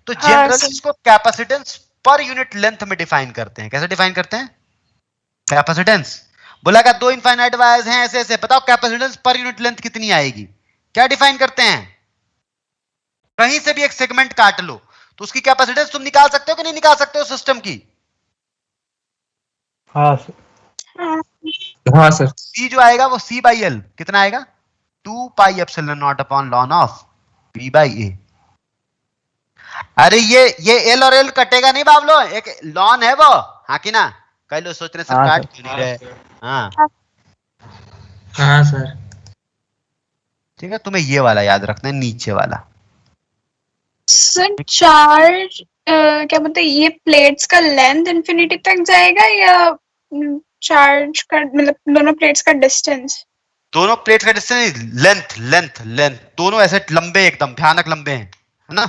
तो जनरली इसको कैपेसिटेंस पर यूनिट लेंथ में डिफाइन करते हैं। कैसे डिफाइन करते हैं कैपेसिटेंस? बोला का 2 इनफाइनाइट वायर्स हैं ऐसे ऐसे, बताओ कैपेसिटेंस पर यूनिट लेंथ कितनी आएगी? क्या डिफाइन करते हैं? कहीं से भी एक सेगमेंट काट लो तो उसकी कैपेसिटेंस तुम निकाल सकते हो कि नहीं निकाल सकते हो सिस्टम की? हाँ सर। C जो आएगा वो C बाई एल कितना आएगा? 2 pi epsilon naught upon ln of B by A. अरे ये एल और एल कटेगा नहीं बाबलो, एक लॉन है वो, हाँ कि ना? कई लोग सोच रहे सर काट क्यों नहीं रहे? हाँ सर। ठीक है, तुम्हें ये वाला याद रखना है, नीचे वाला। सर चार्ज क्या बोलते हैं, ये प्लेट्स का लेंथ इंफिनिटी तक जाएगा या चार्ज का मतलब दोनों प्लेट्स का डिस्टेंस? दोनों प्लेट का डिस्टेंस, लेंथ लेंथ लेंथ, दोनों ऐसे लंबे, एकदम भयानक लंबे हैं, है ना?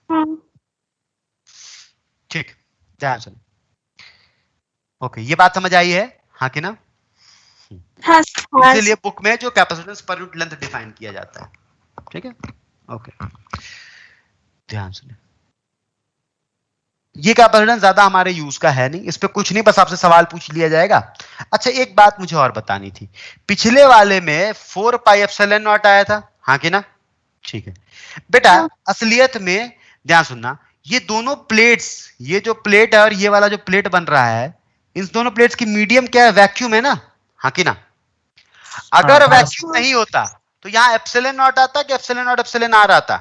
हाँ ठीक, ध्यान सुनो। ओके, ये बात समझ आई है, हाँ कि ना? हाँ। इसीलिए बुक में जो capacitance per unit length define किया जाता है, ठीक है? ओके, ध्यान सुनिए। ये कैपेसिटेंस ज्यादा हमारे यूज का है नहीं, इस पे कुछ नहीं, बस आपसे सवाल पूछ लिया जाएगा। अच्छा, एक बात मुझे और बतानी थी, पिछले वाले में 4 पाई एप्सिलॉन नॉट आया था, हाँ कि ना? ठीक है बेटा, असलियत में ध्यान सुनना, ये दोनों प्लेट्स, ये जो प्लेट है और ये वाला जो प्लेट बन रहा है, इन दोनों प्लेट्स की मीडियम क्या है? वैक्यूम है ना, हाँ कि ना? अगर वैक्यूम नहीं होता तो यहाँ एप्सिलॉन नॉट आता कि एप्सिलॉन नॉट एप्सिलॉन आर आता?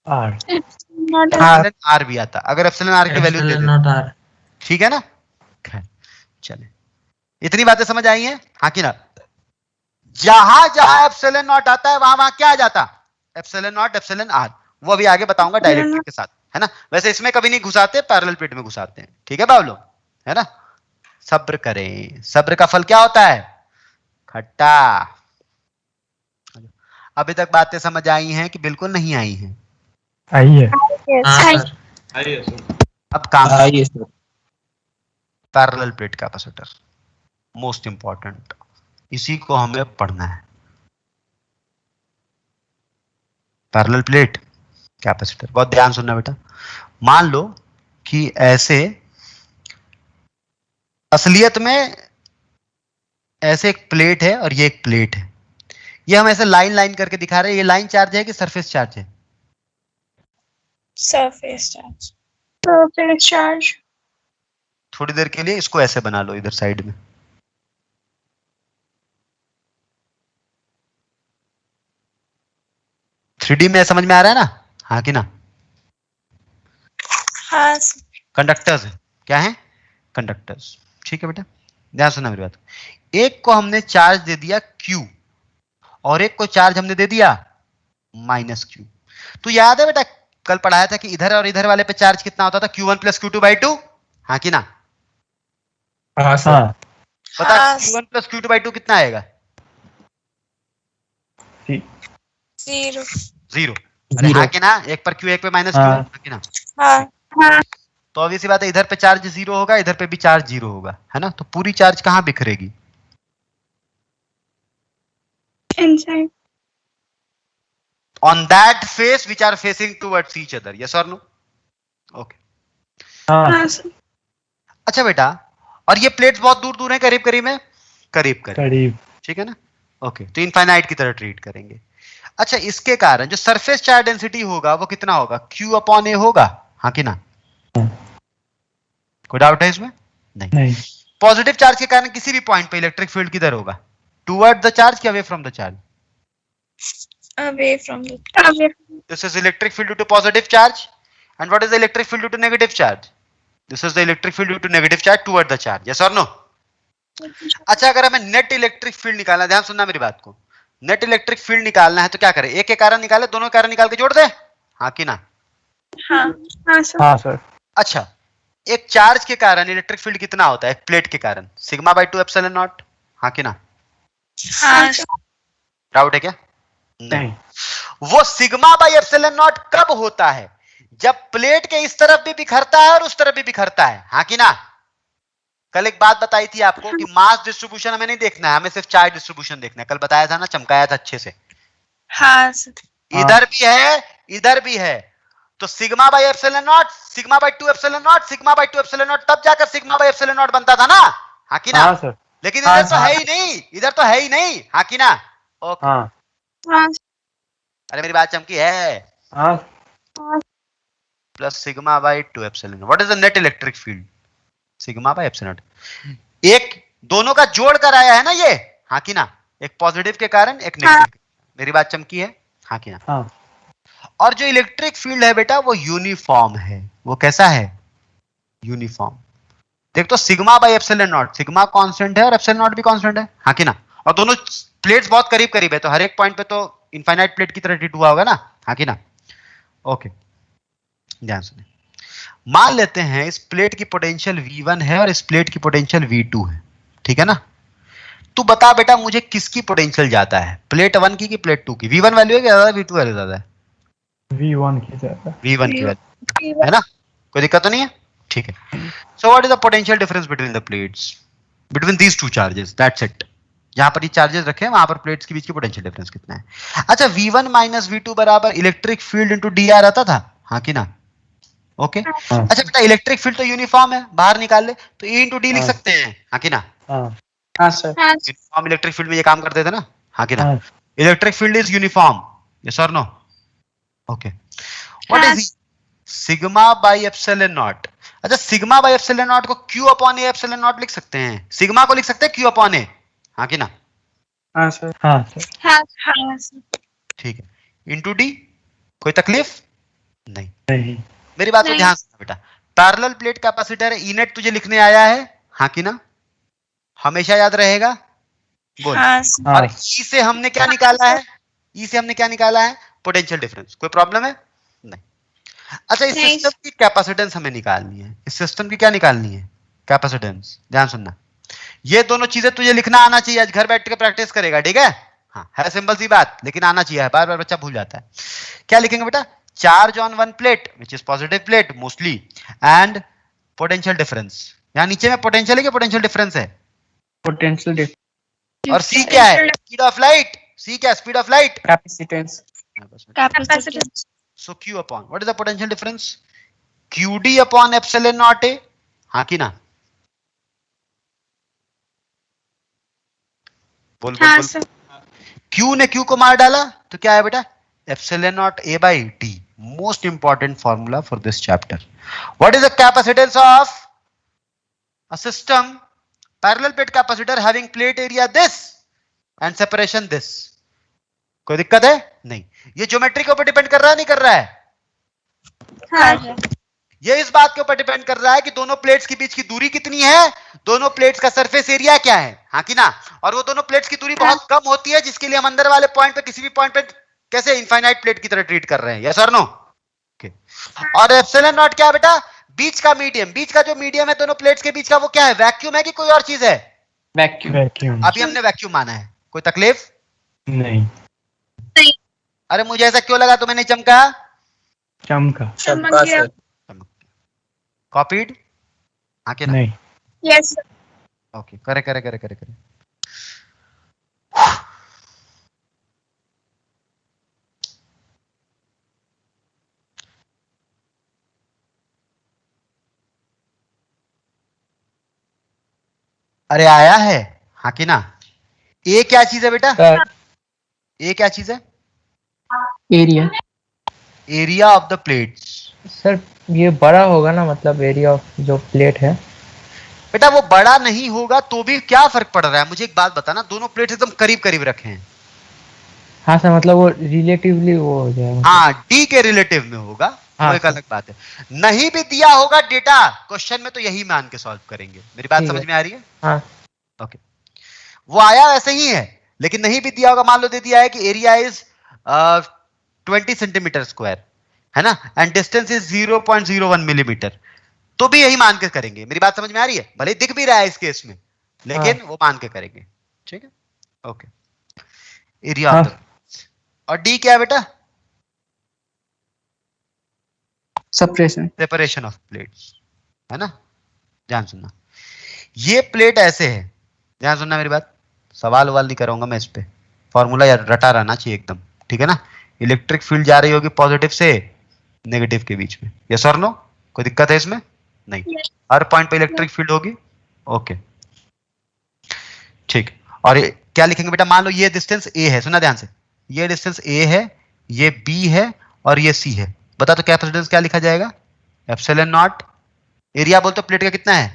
एप्सिलॉन आर भी आता, अगर एप्सिलॉन आर की वैल्यू दे दे, ठीक है ना? चले, इतनी बातें समझ आई हैं, हाँ कि ना? जहां जहां एप्सिलॉन नॉट आता है वहां वहां क्या आ जाता? Epsilon naught epsilon r. वो अभी आगे बताऊंगा डायरेक्ट्रिक के साथ, है ना? वैसे इसमें कभी नहीं घुसाते, पैरेलल प्लेट में घुसाते हैं, ठीक है बाबू लोग, है ना? सब्र करें, सब्र का फल क्या होता है? खट्टा। अभी तक बातें समझ आई हैं कि बिल्कुल नहीं आई हैं? आई है। अब काम parallel plate capacitor, most important, इसी को हमें पढ़ना है। पैरेलल प्लेट कैपेसिटर, बहुत ध्यान सुनना बेटा। मान लो कि ऐसे असलियत में ऐसे एक प्लेट है और ये एक प्लेट है, ये हम ऐसे लाइन लाइन करके दिखा रहे हैं। ये लाइन चार्ज है कि सरफेस चार्ज है? Surface charge. Surface charge. थोड़ी देर के लिए इसको ऐसे बना लो इधर साइड में, थ्री में समझ में आ रहा है ना, हाँ कि ना? हाँ। कंडक्टर्स है, क्या है? कंडक्टर्स, ठीक है बेटा, ध्यान सुनना मेरी बात। एक को हमने चार्ज दे दिया Q और एक को चार्ज हमने दे दिया -Q। तो याद है बेटा, कल पढ़ाया था कि इधर और इधर वाले पे चार्ज कितना होता था? Q1 + Q2/2, हाँ कि ना? हाँ सर। बता, Q1 + Q2/2 कितना आएगा? 0। अरे हाँ कि ना? एक पर Q, एक पे -Q, हाँ कि ना? हाँ। तो ऑब्वियसली बात है, इधर पे चार्ज 0 होगा, इधर पे भी चार्ज 0 होगा, है ना? तो पूरी चार्ज कहां बिखरेगी? Inside. On that face which are facing towards each other, yes or no? Okay. हाँ। अच्छा बेटा, और ये प्लेट्स बहुत दूर दूर हैं, करीब करीब है? करीब करीब, ठीक है ना? ओके, तो इनफाइनाइट की तरह ट्रीट करेंगे। अच्छा, इसके कारण जो सरफेस चार्ज डेंसिटी होगा वो कितना होगा? Q/A होगा, हाँ कि ना? कोई डाउट है इसमें? नहीं। पॉजिटिव चार्ज के कारण किसी भी पॉइंट पे इलेक्ट्रिक फील्ड किधर होगा? टुवर्ड द चार्ज कि away from the charge? Away from the. This is electric field due to positive charge. And what is the electric field due to negative charge? This is the electric field due to negative charge toward the charge. Yes or no? अच्छा, अगर हमें net electric field निकालना, ध्यान सुनना मेरी बात को, net electric field निकालना है तो क्या करें? एक के कारण निकाले, दोनों कारण निकाल के जोड़ दे, हाँ कि ना? हाँ सर। अच्छा, एक चार्ज के कारण इलेक्ट्रिक फील्ड कितना होता है? एक प्लेट के कारण σ/2 एप्सिलॉन नॉट, हाँ कि ना? हाँ। डाउट है क्या? नहीं। वो σ/ε0 कब होता है? जब प्लेट के इस तरफ भी बिखरता है और उस तरफ भी बिखरता है, हाँ कि ना? कल एक बात बताई थी आपको कि मास डिस्ट्रीब्यूशन हमें नहीं देखना है, हमें सिर्फ चार्ज डिस्ट्रीब्यूशन देखना है। कल बताया था ना, चमकाया था अच्छे से। हाँ। इधर भी है, इधर भी है, तो σ/ε0, σ/2 ε0, σ/2 ε0 तब जाकर σ/ε0 बनता था ना, हाँ कि ना? हाँ सर। लेकिन इधर तो है ही नहीं, इधर तो है ही नहीं, हाँ कि ना? ओके। हाँ। अरे मेरी बात चमकी है? हाँ। Plus σ/2 epsilon. What is the net electric field? σ/ε0। एक दोनों का जोड़ कर आया है ना ये, हाँ कि ना? एक पॉजिटिव के कारण, एक नेगेटिव के। मेरी बात चमकी है, हाँ कि ना? हाँ। और जो इलेक्ट्रिक फील्ड है बेटा वो यूनिफॉर्म है। वो कैसा है? यूनिफॉर्म। देख तो σ/ε0, सिग्मा कांस्टेंट है और ε0 भी कांस्टेंट है, हाँ कि ना? और दोनों प्लेट्स बहुत करीब करीब है, तो हर एक पॉइंट पे तो इनफाइनाइट प्लेट की तरह ट्रीट हुआ होगा ना, हाँ कि ना? ओके, ध्यान सुने। मान लेते हैं इस प्लेट की पोटेंशियल V1 है और इस प्लेट की पोटेंशियल V2 है, ठीक है ना। तू बता बेटा मुझे किसकी पोटेंशियल ज्यादा है, प्लेट 1 की कि प्लेट 2 की? V1 वैल्यू है ज्यादा, V2 वैल्यू ज्यादा है? V1 की ज्यादा। V1 की वैल्यू है ना, कोई दिक्कत तो नहीं है, ठीक है। सो what is the potential difference between the plates, between these two charges, that's it. जहां पर ये चार्जेस रखे हैं वहां पर प्लेट्स के बीच की पोटेंशियल डिफरेंस कितना है। अच्छा, V1 माइनस V2 बराबर इलेक्ट्रिक फील्ड इंटू dr आता था, हाँ कि ना? ओके अच्छा बेटा, इलेक्ट्रिक फील्ड तो यूनिफॉर्म है, बाहर निकाल ले तो E इंटू डी लिख सकते हैं, हाँ कि ना? हाँ सर। यूनिफॉर्म इलेक्ट्रिक फील्ड में ये काम करते थे ना, हाँ कि ना? Electric field is uniform, yes और no? Okay, what is sigma by epsilon naught. अच्छा, सिग्मा बाई एप्सिलॉन नॉट को Q upon A epsilon naught लिख सकते हैं, सिग्मा को लिख सकते हैं Q अपॉन ए, हाँ कि ना? हाँ सर। हाँ सर। हाँ ठीक है, इंटू डी, कोई तकलीफ नहीं? नहीं। मेरी बात को ध्यान से बेटा, पैरेलल प्लेट कैपेसिटर है, E नेट तुझे लिखने आया है, हाँ कि ना? हमेशा याद रहेगा, बोल। और E से हमने क्या निकाला है, E से हमने क्या निकाला है? Potential difference. कोई प्रॉब्लम है? नहीं। अच्छा, इस सिस्टम की कैपेसिटेंस हमें निकालनी है, इस सिस्टम की क्या निकालनी है? कैपेसिटेंस। ध्यान सुनना, ये दोनों चीजें तुझे लिखना आना चाहिए, आज घर बैठ के प्रैक्टिस करेगा, ठीक है? हाँ, है सिंपल सी बात, लेकिन आना चाहिए, बार बार बच्चा भूल जाता है। क्या लिखेंगे बेटा? Charge on one plate which is positive plate mostly and potential difference. यहाँ नीचे में पोटेंशियल है कि पोटेंशियल डिफरेंस है? Potential difference. और C क्या है? Speed of light. C क्या? Speed of light, capacitance. So Q upon what is the potential difference? QD upon epsilon not A, हाँ कि ना? बोल बोल बोल। Q ने Q को मार डाला तो क्या है बेटा? Epsilon not A by D, most important formula for this chapter. What is the capacitance of a system parallel plate capacitor having plate area this and separation this? कोई दिक्कत है? नहीं। ये ज्योमेट्री के ऊपर डिपेंड कर रहा है, नहीं कर रहा है? हाँ। ये इस बात के ऊपर डिपेंड कर रहा है कि दोनों प्लेट्स के बीच की दूरी कितनी है, दोनों प्लेट्स का सरफेस एरिया क्या है, हाँ कि ना? और वो दोनों प्लेट्स की दूरी बहुत कम होती है, जिसके लिए हम अंदर वाले पॉइंट पे, किसी भी पॉइंट पे कैसे इनफाइनाइट प्लेट की तरह ट्रीट कर रहे हैं, यस और नो? ओके। और एप्सिलॉन नॉट क्या है बेटा? बीच का मीडियम, बीच का जो मीडियम है दोनों प्लेट्स के बीच का, वो क्या है? वैक्यूम है कि कोई और चीज है? वैक्यूम। अभी हमने वैक्यूम माना है, कोई तकलीफ नहीं। अरे मुझे ऐसा क्यों लगा, तुम्हें नहीं चमका? चमका। कॉपीड, हाँ कि ना? नहीं। यस। ओके, करे करे करे करे करे। अरे आया है, हाँ कि ना? ए क्या चीज है बेटा? ए क्या चीज है? Area. Area of the plates. Sir ये बड़ा होगा ना, मतलब एरिया ऑफ जो प्लेट है। बेटा वो बड़ा नहीं होगा तो भी क्या फर्क पड़ रहा है? मुझे एक बात बताना, दोनों प्लेट्स एकदम करीब करीब रखे हैं। हाँ सर, मतलब वो रिलेटिवली वो हो जाएगा। हाँ, डी के रिलेटिव में होगा, हाँ, वो एक अलग बात है। नहीं भी दिया होगा डेटा क्वेश्चन में तो यही मान के सॉल्व करेंगे। मेरी बात समझ में आ रही है? हाँ। ओके, वो आया वैसे ही है, लेकिन नहीं भी दिया होगा, मान लो दे दिया है कि एरिया इज 20 सेंटीमीटर स्क्वायर, है ना, एंड डिस्टेंस इज 0.01 मिलीमीटर, तो भी यही मान के करेंगे। मेरी बात समझ में आ रही है? भले दिख भी रहा है इस केस में, लेकिन वो मान के करेंगे, ठीक है? ओके, एरिया ऑफ द, और डी क्या है बेटा? सेपरेशन ऑफ प्लेट्स, है ना? ध्यान सुनना, ये प्लेट ऐसे है, ध्यान सुनना मेरी बात, सवाल वाल नहीं करूंगा मैं इस पे, फॉर्मूला यार रटा रहना चाहिए एकदम, ठीक है ना? इलेक्ट्रिक फील्ड जा रही होगी पॉजिटिव से नेगेटिव के बीच में, यस और नो? कोई दिक्कत है इसमें? नहीं, हर पॉइंट पे इलेक्ट्रिक फील्ड होगी। ओके, ठीक। और क्या लिखेंगे बेटा? मान लो ये डिस्टेंस ए है, सुना ध्यान से, ये डिस्टेंस ए है, ये बी है और ये सी है। बता तो कैपेसिटेंस क्या लिखा जाएगा? Epsilon not. एरिया बोल तो प्लेट का कितना है?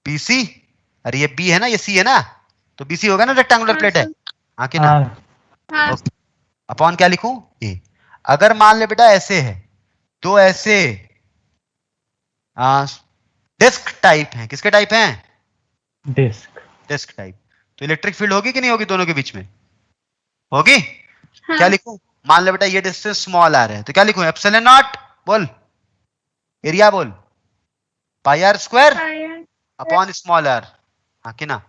बीसी। अरे ये बी है ना, ये सी है ना, तो बीसी होगा ना, रेक्टेंगुलर प्लेट है, हाँ कि ना? ओके, अपॉन क्या लिखूं? ए। अगर मान ले बेटा ऐसे है, तो ऐसे डिस्क टाइप है, किसके टाइप हैं? डिस्क टाइप, तो इलेक्ट्रिक फील्ड होगी कि नहीं होगी दोनों के बीच में? होगी। क्या लिखूं? मान लो बेटा ये डिस्टेंस स्मॉल आर है, तो क्या लिखूं? एप्सिलॉन नॉट, बोल एरिया, बोल pi R square upon small R, हाँ कि ना?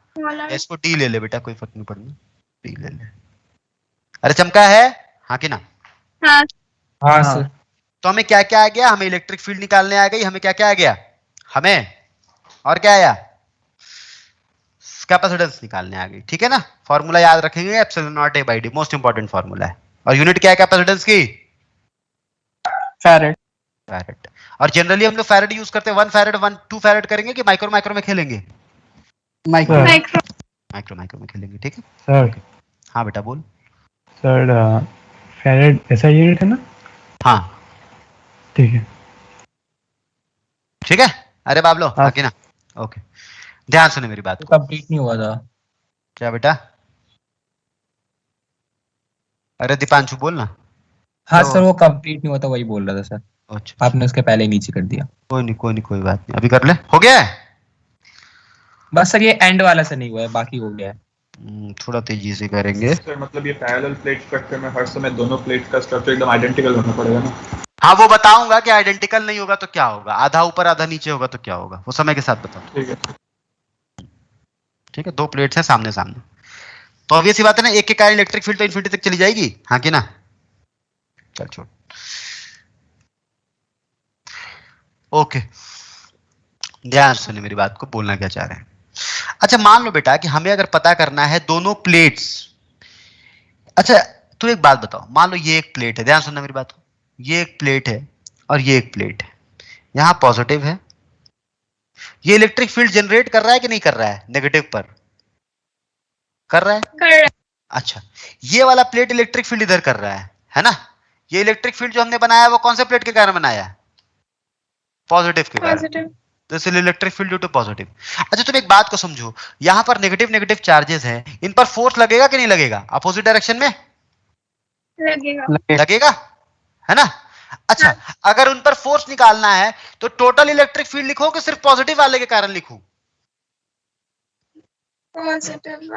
इसको डी ले ले बेटा, कोई फर्क नहीं पड़ना, डी ले ले। अरे चमका है, हाँ कि ना? हाँ हाँ सर। तो हमें क्या क्या आ गया? हमें इलेक्ट्रिक फील्ड निकालने आ गई। हमें क्या क्या आ गया? हमें और क्या आया? कैपेसिटेंस निकालने आ गई, ठीक है ना? फॉर्मूला याद रखेंगे, epsilon not a by D, most important formula है। और यूनिट क्या है कैपेसिटेंस की? फैरेड। फैरेड। और जनरली हम लोग फैरेड यूज करते हैं, 1 फैरेड 2 फैरेड करेंगे कि माइक्रो माइक्रो में खेलेंगे? माइक्रो। माइक्रो में खेलेंगे, ठीक है सर। हाँ बेटा बोल। सर फैरेड ऐसा यूनिट है ना? हाँ ठीक है। ठीक है। अरे बाबलो, हाँ। आगे ना, ओके ध्यान सुने मेरी बात को। कंप्लीट नहीं हुआ था। क्या बेटा? अरे दीपांशु बोल ना। हाँ सर, वो कंप्लीट नहीं हुआ था, वही बोल रहा था सर। अच्छा आपने उसके पहले ही नीचे कर दिया। कोई नहीं कोई नहीं, कोई बात नहीं, अभी कर ले, हो गया है। बस सर ये एंड वाला से नहीं हुआ है, बाकी हो गया है। थोड़ा तेजी से करेंगे। सर मतलब ये पैरेलल प्लेट स्ट्रक्चर में हर समय दोनों प्लेट का स्ट्रक्चर एकदम आइडेंटिकल होना पड़ेगा ना? हाँ वो बताऊंगा कि आइडेंटिकल नहीं होगा तो क्या होगा, आधा ऊपर आधा नीचे होगा तो क्या होगा, वो समय के साथ बताऊंगा। ठीक है। ठीक है, दो प्लेट्स हैं सामने सामने, तो ऑब्वियस सी बात है ना, एक के कारण इलेक्ट्रिक फील्ड तो इन्फिनिटी तक चली जाएगी, हाँ कि ना? चल छोड़, ओके ध्यान सुनिए मेरी बात को, बोलना क्या चाह रहे हैं। अच्छा मान लो बेटा कि हमें अगर पता करना है दोनों प्लेट्स, अच्छा तू एक बात बताओ, मान लो ये एक प्लेट है, ध्यान सुनना मेरी बात को, ये एक प्लेट है और ये एक प्लेट है, यहां पॉजिटिव है, ये इलेक्ट्रिक फील्ड जनरेट कर रहा है कि नहीं कर रहा है? नेगेटिव पर कर रहा है। अच्छा ये वाला प्लेट इलेक्ट्रिक फील्ड इधर कर रहा है ना? ये इलेक्ट्रिक फील्ड जो हमने बनाया वो कौन से प्लेट के कारण बनाया है? पॉजिटिव के कारण, this is electric field due to positive. अच्छा तुम एक बात को समझो, यहां पर नेगेटिव नेगेटिव चार्जेस हैं, इन पर फोर्स लगेगा कि नहीं लगेगा? अपोजिट डायरेक्शन में लगेगा है ना? अच्छा अगर उन पर फोर्स निकालना है तो टोटल इलेक्ट्रिक फील्ड लिखो कि सिर्फ पॉजिटिव वाले के कारण लिखूं? पॉजिटिव।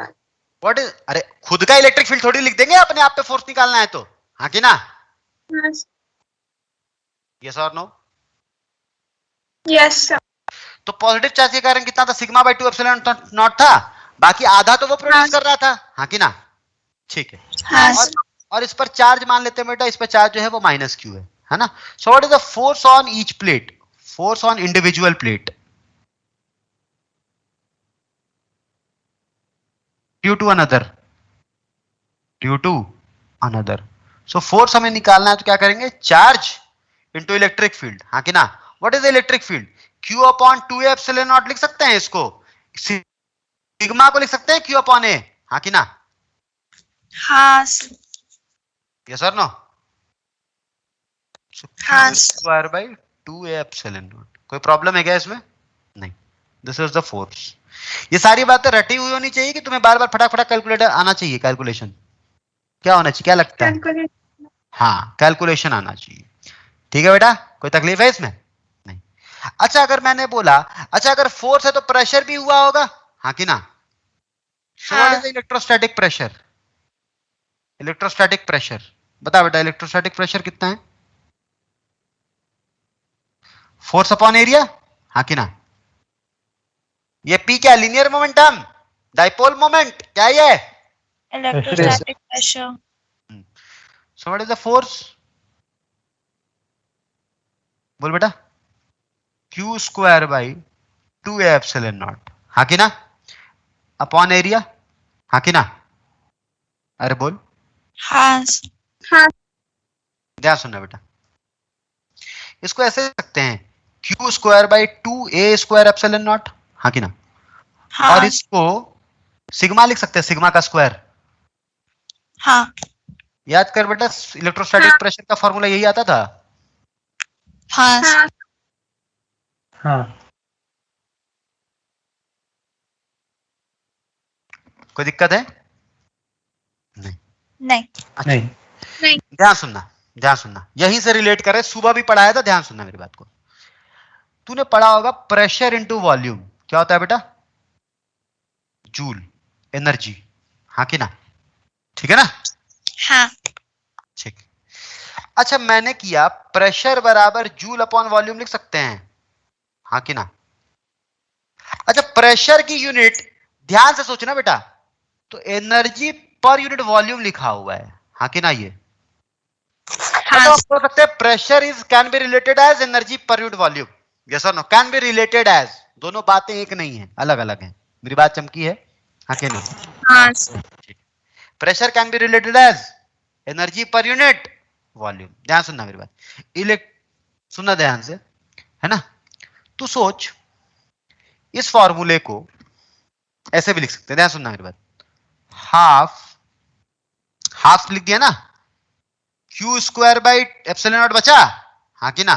व्हाट इज, अरे खुद का इलेक्ट्रिक फील्ड थोड़ी लिख देंगे अपने आप पे फोर्स निकालना है तो, हाँ कि ना? यस और नो? Yes sir. तो पॉजिटिव चार्ज के कारण कितना था? सिग्मा बाई 2 एप्सिलॉन नॉट था, बाकी आधा तो वो प्रोड्यूस कर रहा था, हाँ कि ना? ठीक है। हाँ और इस पर चार्ज मान लेते हैं बेटा, इस पर चार्ज जो है वो माइनस क्यू है ना? So what is the force on each plate? Force on individual plate due to another, due to another. So force हमें निकालना है तो क्या करेंगे? चार्ज इनटू इलेक्ट्रिक फील्ड, हाँ कि ना? What is the electric field? Q upon 2A epsilon naught लिख सकते हैं इसको, सिग्मा को लिख सकते हैं Q अपॉन A, हाँ कि ना? हाँ यस और नो? हाँ square by 2A epsilon not. कोई प्रॉब्लम है क्या इसमें? नहीं, दिस इज द फोर्स। ये सारी बातें रटी हुई होनी चाहिए कि तुम्हें बार बार फटाफट कैलकुलेटर आना चाहिए, कैलकुलेशन क्या होना चाहिए, क्या लगता है? हाँ कैलकुलेशन आना चाहिए, ठीक है बेटा? कोई तकलीफ है इसमें? नहीं। अच्छा अगर मैंने बोला, अच्छा अगर फोर्स है तो प्रेशर भी हुआ होगा, हाँ कि ना? What is electrostatic pressure? Electrostatic pressure बता बेटा, इलेक्ट्रोस्टैटिक प्रेशर कितना है? फोर्स अपॉन एरिया, हाँ कि ना? ये P क्या? लीनियर मोमेंटम, डाइपोल मोमेंट, क्या ये? Electrostatic pressure. So what is the force? बोल बेटा। Q square by 2A epsilon not, हाँ कि ना? अपॉन एरिया, हाँ कि ना? अरे बोल। हाँ हाँ। ध्यान सुनना बेटा, इसको ऐसे लिख सकते हैं, Q square by 2A square epsilon not, हाँ कि ना? हाँ। और इसको सिग्मा लिख सकते हैं, सिग्मा का स्क्वायर। हाँ। याद कर बेटा, इलेक्ट्रोस्टैटिक प्रेशर का फॉर्मूला यही आता था। हाँ। हाँ। कोई दिक्कत है? नहीं। नहीं। अच्छा। नहीं। ध्यान सुनना, ध्यान सुनना, यहीं से रिलेट करे, सुबह भी पढ़ाया था, ध्यान सुनना मेरी बात को। तूने पढ़ा होगा प्रेशर इनटू वॉल्यूम, क्या होता है बेटा? जूल एनर्जी, हाँ कि ना? ठीक है ना? हाँ। ठीक, अच्छा मैंने किया प्रेशर बराबर जूल अपॉन वॉल्यूम लिख सकते हैं, हाँ कि ना? अच्छा प्रेशर की यूनिट ध्यान से सोचना बेटा, तो एनर्जी पर यूनिट वॉल्यूम लिखा हुआ है, हाँ कि ना? ये हाँ तो बोल सकते हैं pressure is can be related as energy per unit volume, yes और no? Can be related as, दोनों बातें एक नहीं है, अलग अलग है। मेरी बात चमकी है, हाँ कि नहीं? हाँ pressure can be related as energy per unit volume. ध्यान सुनना मेरी बात, सुनना ध्यान से, है ना? तू सोच इस फॉर्मूले को ऐसे भी लिख सकते हैं, ध्यान सुनना मेरी बात, हाफ लिख दिया ना, Q square by epsilon not बचा, हाँ कि ना?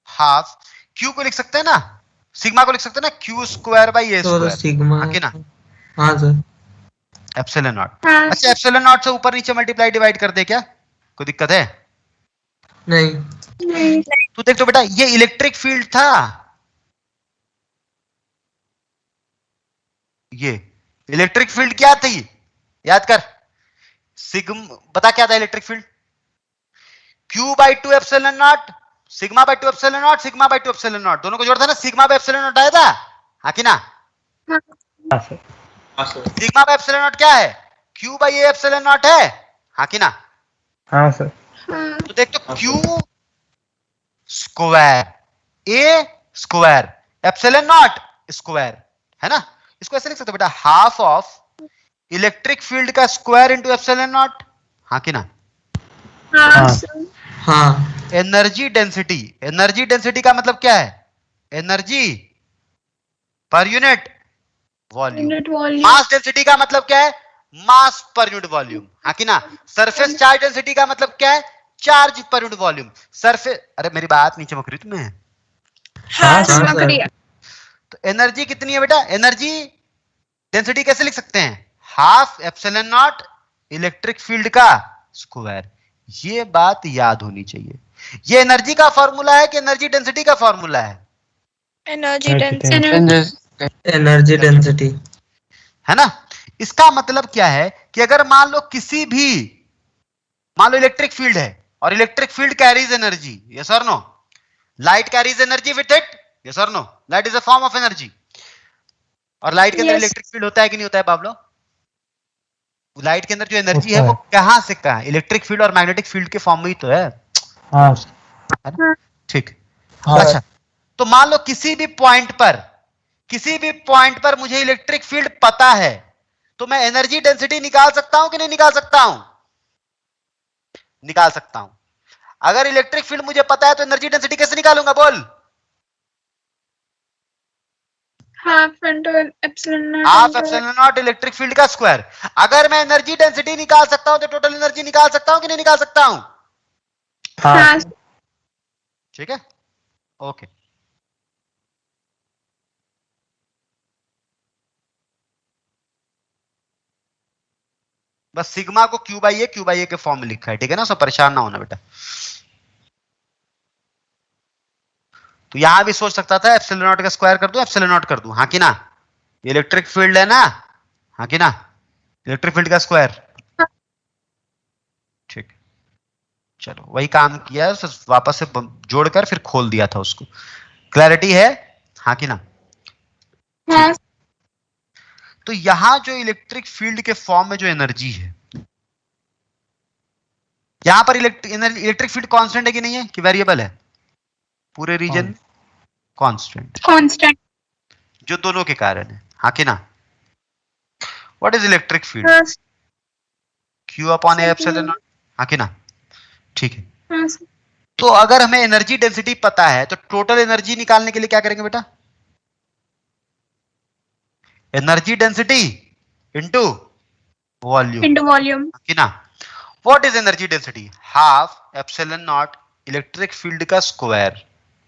हाफ क्यू को लिख सकते हैं ना, सिग्मा को लिख सकते हैं ना, Q square by A square, sigma, हाँ कि ना? हाँ सर। एप्सिलॉन नॉट, अच्छा एप्सिलॉन नॉट से ऊपर नीचे मल्टीप्लाई डिवाइड कर दे, क्या कोई दिक्कत है? नहीं। तो देख तो बेटा ये इलेक्ट्रिक फील्ड था, ये इलेक्ट्रिक फील्ड क्या थी याद कर, सिग्मा, बता क्या था electric field? Q by two epsilon not, sigma by two epsilon not, sigma by two epsilon not, दोनों को जोड़ था ना, सिग्मा बाई एप्सिलॉन नॉट आया था, हाँ कि ना? हाँ sir. Sigma by epsilon not क्या है? Q by A epsilon not है, हाँ कि ना? हाँ सर। तो देख तो Q square A square epsilon not square, है ना? इसको ऐसे लिख सकते हो बेटा, हाफ ऑफ इलेक्ट्रिक फील्ड का स्क्वायर इनटू एप्सिलॉन नॉट, हाँ कि ना? हाँ। एनर्जी डेंसिटी, एनर्जी डेंसिटी का मतलब क्या है? Energy per unit volume. Mass density का मतलब क्या है? मास पर यूनिट वॉल्यूम, हाँ कि ना? सरफेस चार्ज डेंसिटी का मतलब क्या है? Charge per unit volume. Surface, अरे मेरी बात नहीं चमक रही तुम्हें? हाँ समझ रही है। तो एनर्जी कितनी है बेटा? एनर्जी डेंसिटी कैसे लिख सकते हैं? Half epsilon not electric field का स्क्वायर। ये बात याद होनी चाहिए। ये एनर्जी का फॉर्मूला है कि एनर्जी डेंसिटी का फॉर्मूला है? एनर्जी डेंसिटी, है ना? इसका मतलब क्या है कि अगर मान लो किसी भी, मान लो इलेक्ट्रिक फील्ड है और electric field carries energy, yes और no? Light carries energy with it, yes और no? Light is a form of energy. और लाइट के अंदर इलेक्ट्रिक फील्ड होता है कि नहीं होता है बाबलो? लाइट के अंदर जो एनर्जी है वो कहां से कहां? इलेक्ट्रिक फील्ड और मैग्नेटिक फील्ड के फॉर्म में ही तो है। हाँ ठीक। अच्छा तो मान लो किसी भी पॉइंट पर मुझे इलेक्ट्रिक फील्ड पता है, तो मैं एनर्जी डेंसिटी निकाल सकता हूं कि नहीं निकाल सकता हूं? निकाल सकता हूं। अगर इलेक्ट्रिक फील्ड मुझे पता है तो एनर्जी डेंसिटी कैसे निकालूंगा? बोल। Half epsilon not electric field का स्क्वायर। अगर मैं एनर्जी डेंसिटी निकाल सकता हूं तो टोटल एनर्जी निकाल सकता हूं कि नहीं निकाल सकता हूं? हाँ। ठीक है, ओके। बस सिग्मा को क्यू बाई ए के फॉर्म में लिखा है, ठीक है ना? सब परेशान ना होना बेटा। तो यहां भी सोच सकता था एप्सिलॉन नॉट का स्क्वायर कर दूं, एप्सिलॉन नॉट कर दूं, हाँ कि ना? इलेक्ट्रिक फील्ड है ना, हाँ कि ना? इलेक्ट्रिक फील्ड का स्क्वायर। ठीक, चलो वही काम किया, वापस से जोड़कर फिर खोल दिया था उसको। क्लैरिटी है, हाँ कि ना? हाँ। तो यहां जो इलेक्ट्रिक फील्ड के फॉर्म में जो एनर्जी है, यहां पर इलेक्ट्रिक फील्ड कांस्टेंट है कि नहीं है कि वेरिएबल है? पूरे रीजन कांस्टेंट, जो दोनों के कारण है, हाँ कि ना? What is electric field? Q upon A epsilon not, हाँ कि ना? ठीक है। तो अगर हमें एनर्जी डेंसिटी पता है तो टोटल एनर्जी निकालने के लिए क्या करेंगे बेटा? एनर्जी डेंसिटी इनटू वॉल्यूम, कि ना? What is energy density? Half epsilon not electric field का स्क्वायर,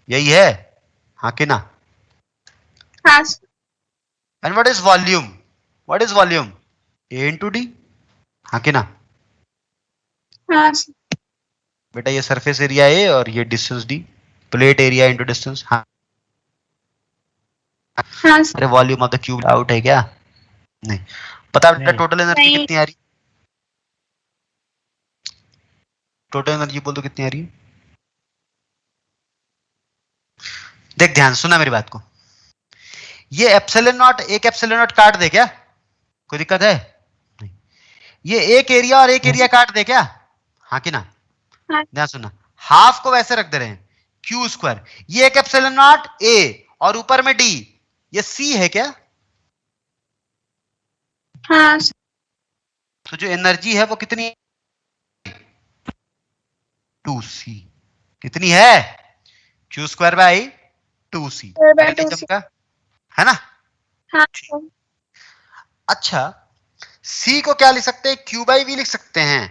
यही है, हाँ कि ना? हाँ। And what is volume? What is volume? A into D, हाँ कि ना? हाँ। बेटा ये सरफेस एरिया ए और ये distance D, plate area into distance. हाँ, अरे volume of the cube out है क्या? नहीं पता बेटा। टोटल एनर्जी कितनी आ रही? टोटल एनर्जी बोल दो कितनी आ रही है। देख ध्यान सुना मेरी बात को, ये एप्सिलॉन नॉट, एक एप्सिलॉन नॉट काट दे क्या, कोई दिक्कत है नहीं। ये एक एरिया और एक एरिया काट दे क्या, हाँ कि ना। हाँ। ध्यान सुनना, हाफ को वैसे रख दे रहे हैं क्यू स्क्वायर, ये एक एप्सिलॉन नॉट ए और ऊपर में डी, ये सी है क्या। हाँ तो जो एनर्जी है वो कितनी, 2c, कितनी है, क्यू स्क्वायर बाई 2c, चमका है ना। हाँ अच्छा c को क्या लिख सकते हैं, q बाई वी लिख सकते हैं।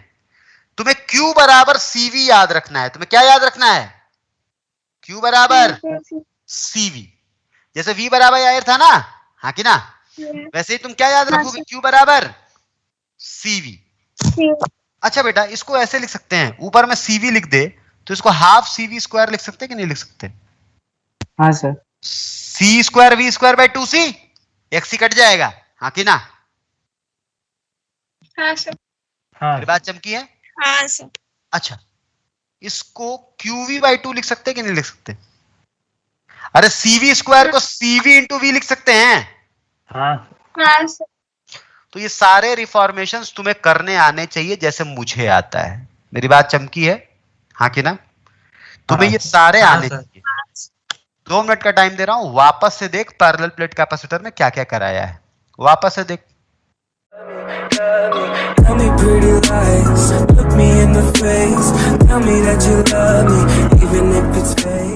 तुम्हें q बराबर cv याद रखना है, तुम्हें क्या याद रखना है, q बराबर cv, जैसे v बराबर आयर था ना, हाँ कि ना, वैसे ही तुम क्या याद रखोगे, q बराबर cv। अच्छा बेटा इसको ऐसे लिख सकते हैं, ऊपर में cv लिख दे तो इसको हाफ cv स्क्वायर लिख सकते हैं कि नहीं लिख सकते। हाँ sir. c square v square by 2c, एक सी कट जाएगा, हाँ कि ना। हाँ सर। हाँ मेरी बात चमकी है। हाँ सर। अच्छा इसको qv बाई 2 लिख सकते हैं कि नहीं लिख सकते। अरे cv स्क्वायर को cv इंटू वी लिख सकते हैं। हाँ हाँ सर। तो ये सारे रिफॉर्मेशंस तुम्हें करने आने चाहिए जैसे मुझे आता है। मेरी बात चमकी है, हाँ कि ना। तुम्हें ये सारे हाँ, आने सर। चाहिए। 2 मिनट का टाइम दे रहा हूं, वापस से देख पैरेलल प्लेट कैपेसिटर में क्या क्या कराया है, वापस से देख। Tell me pretty lies, look me in the face, tell me that you love me, even if it's fake.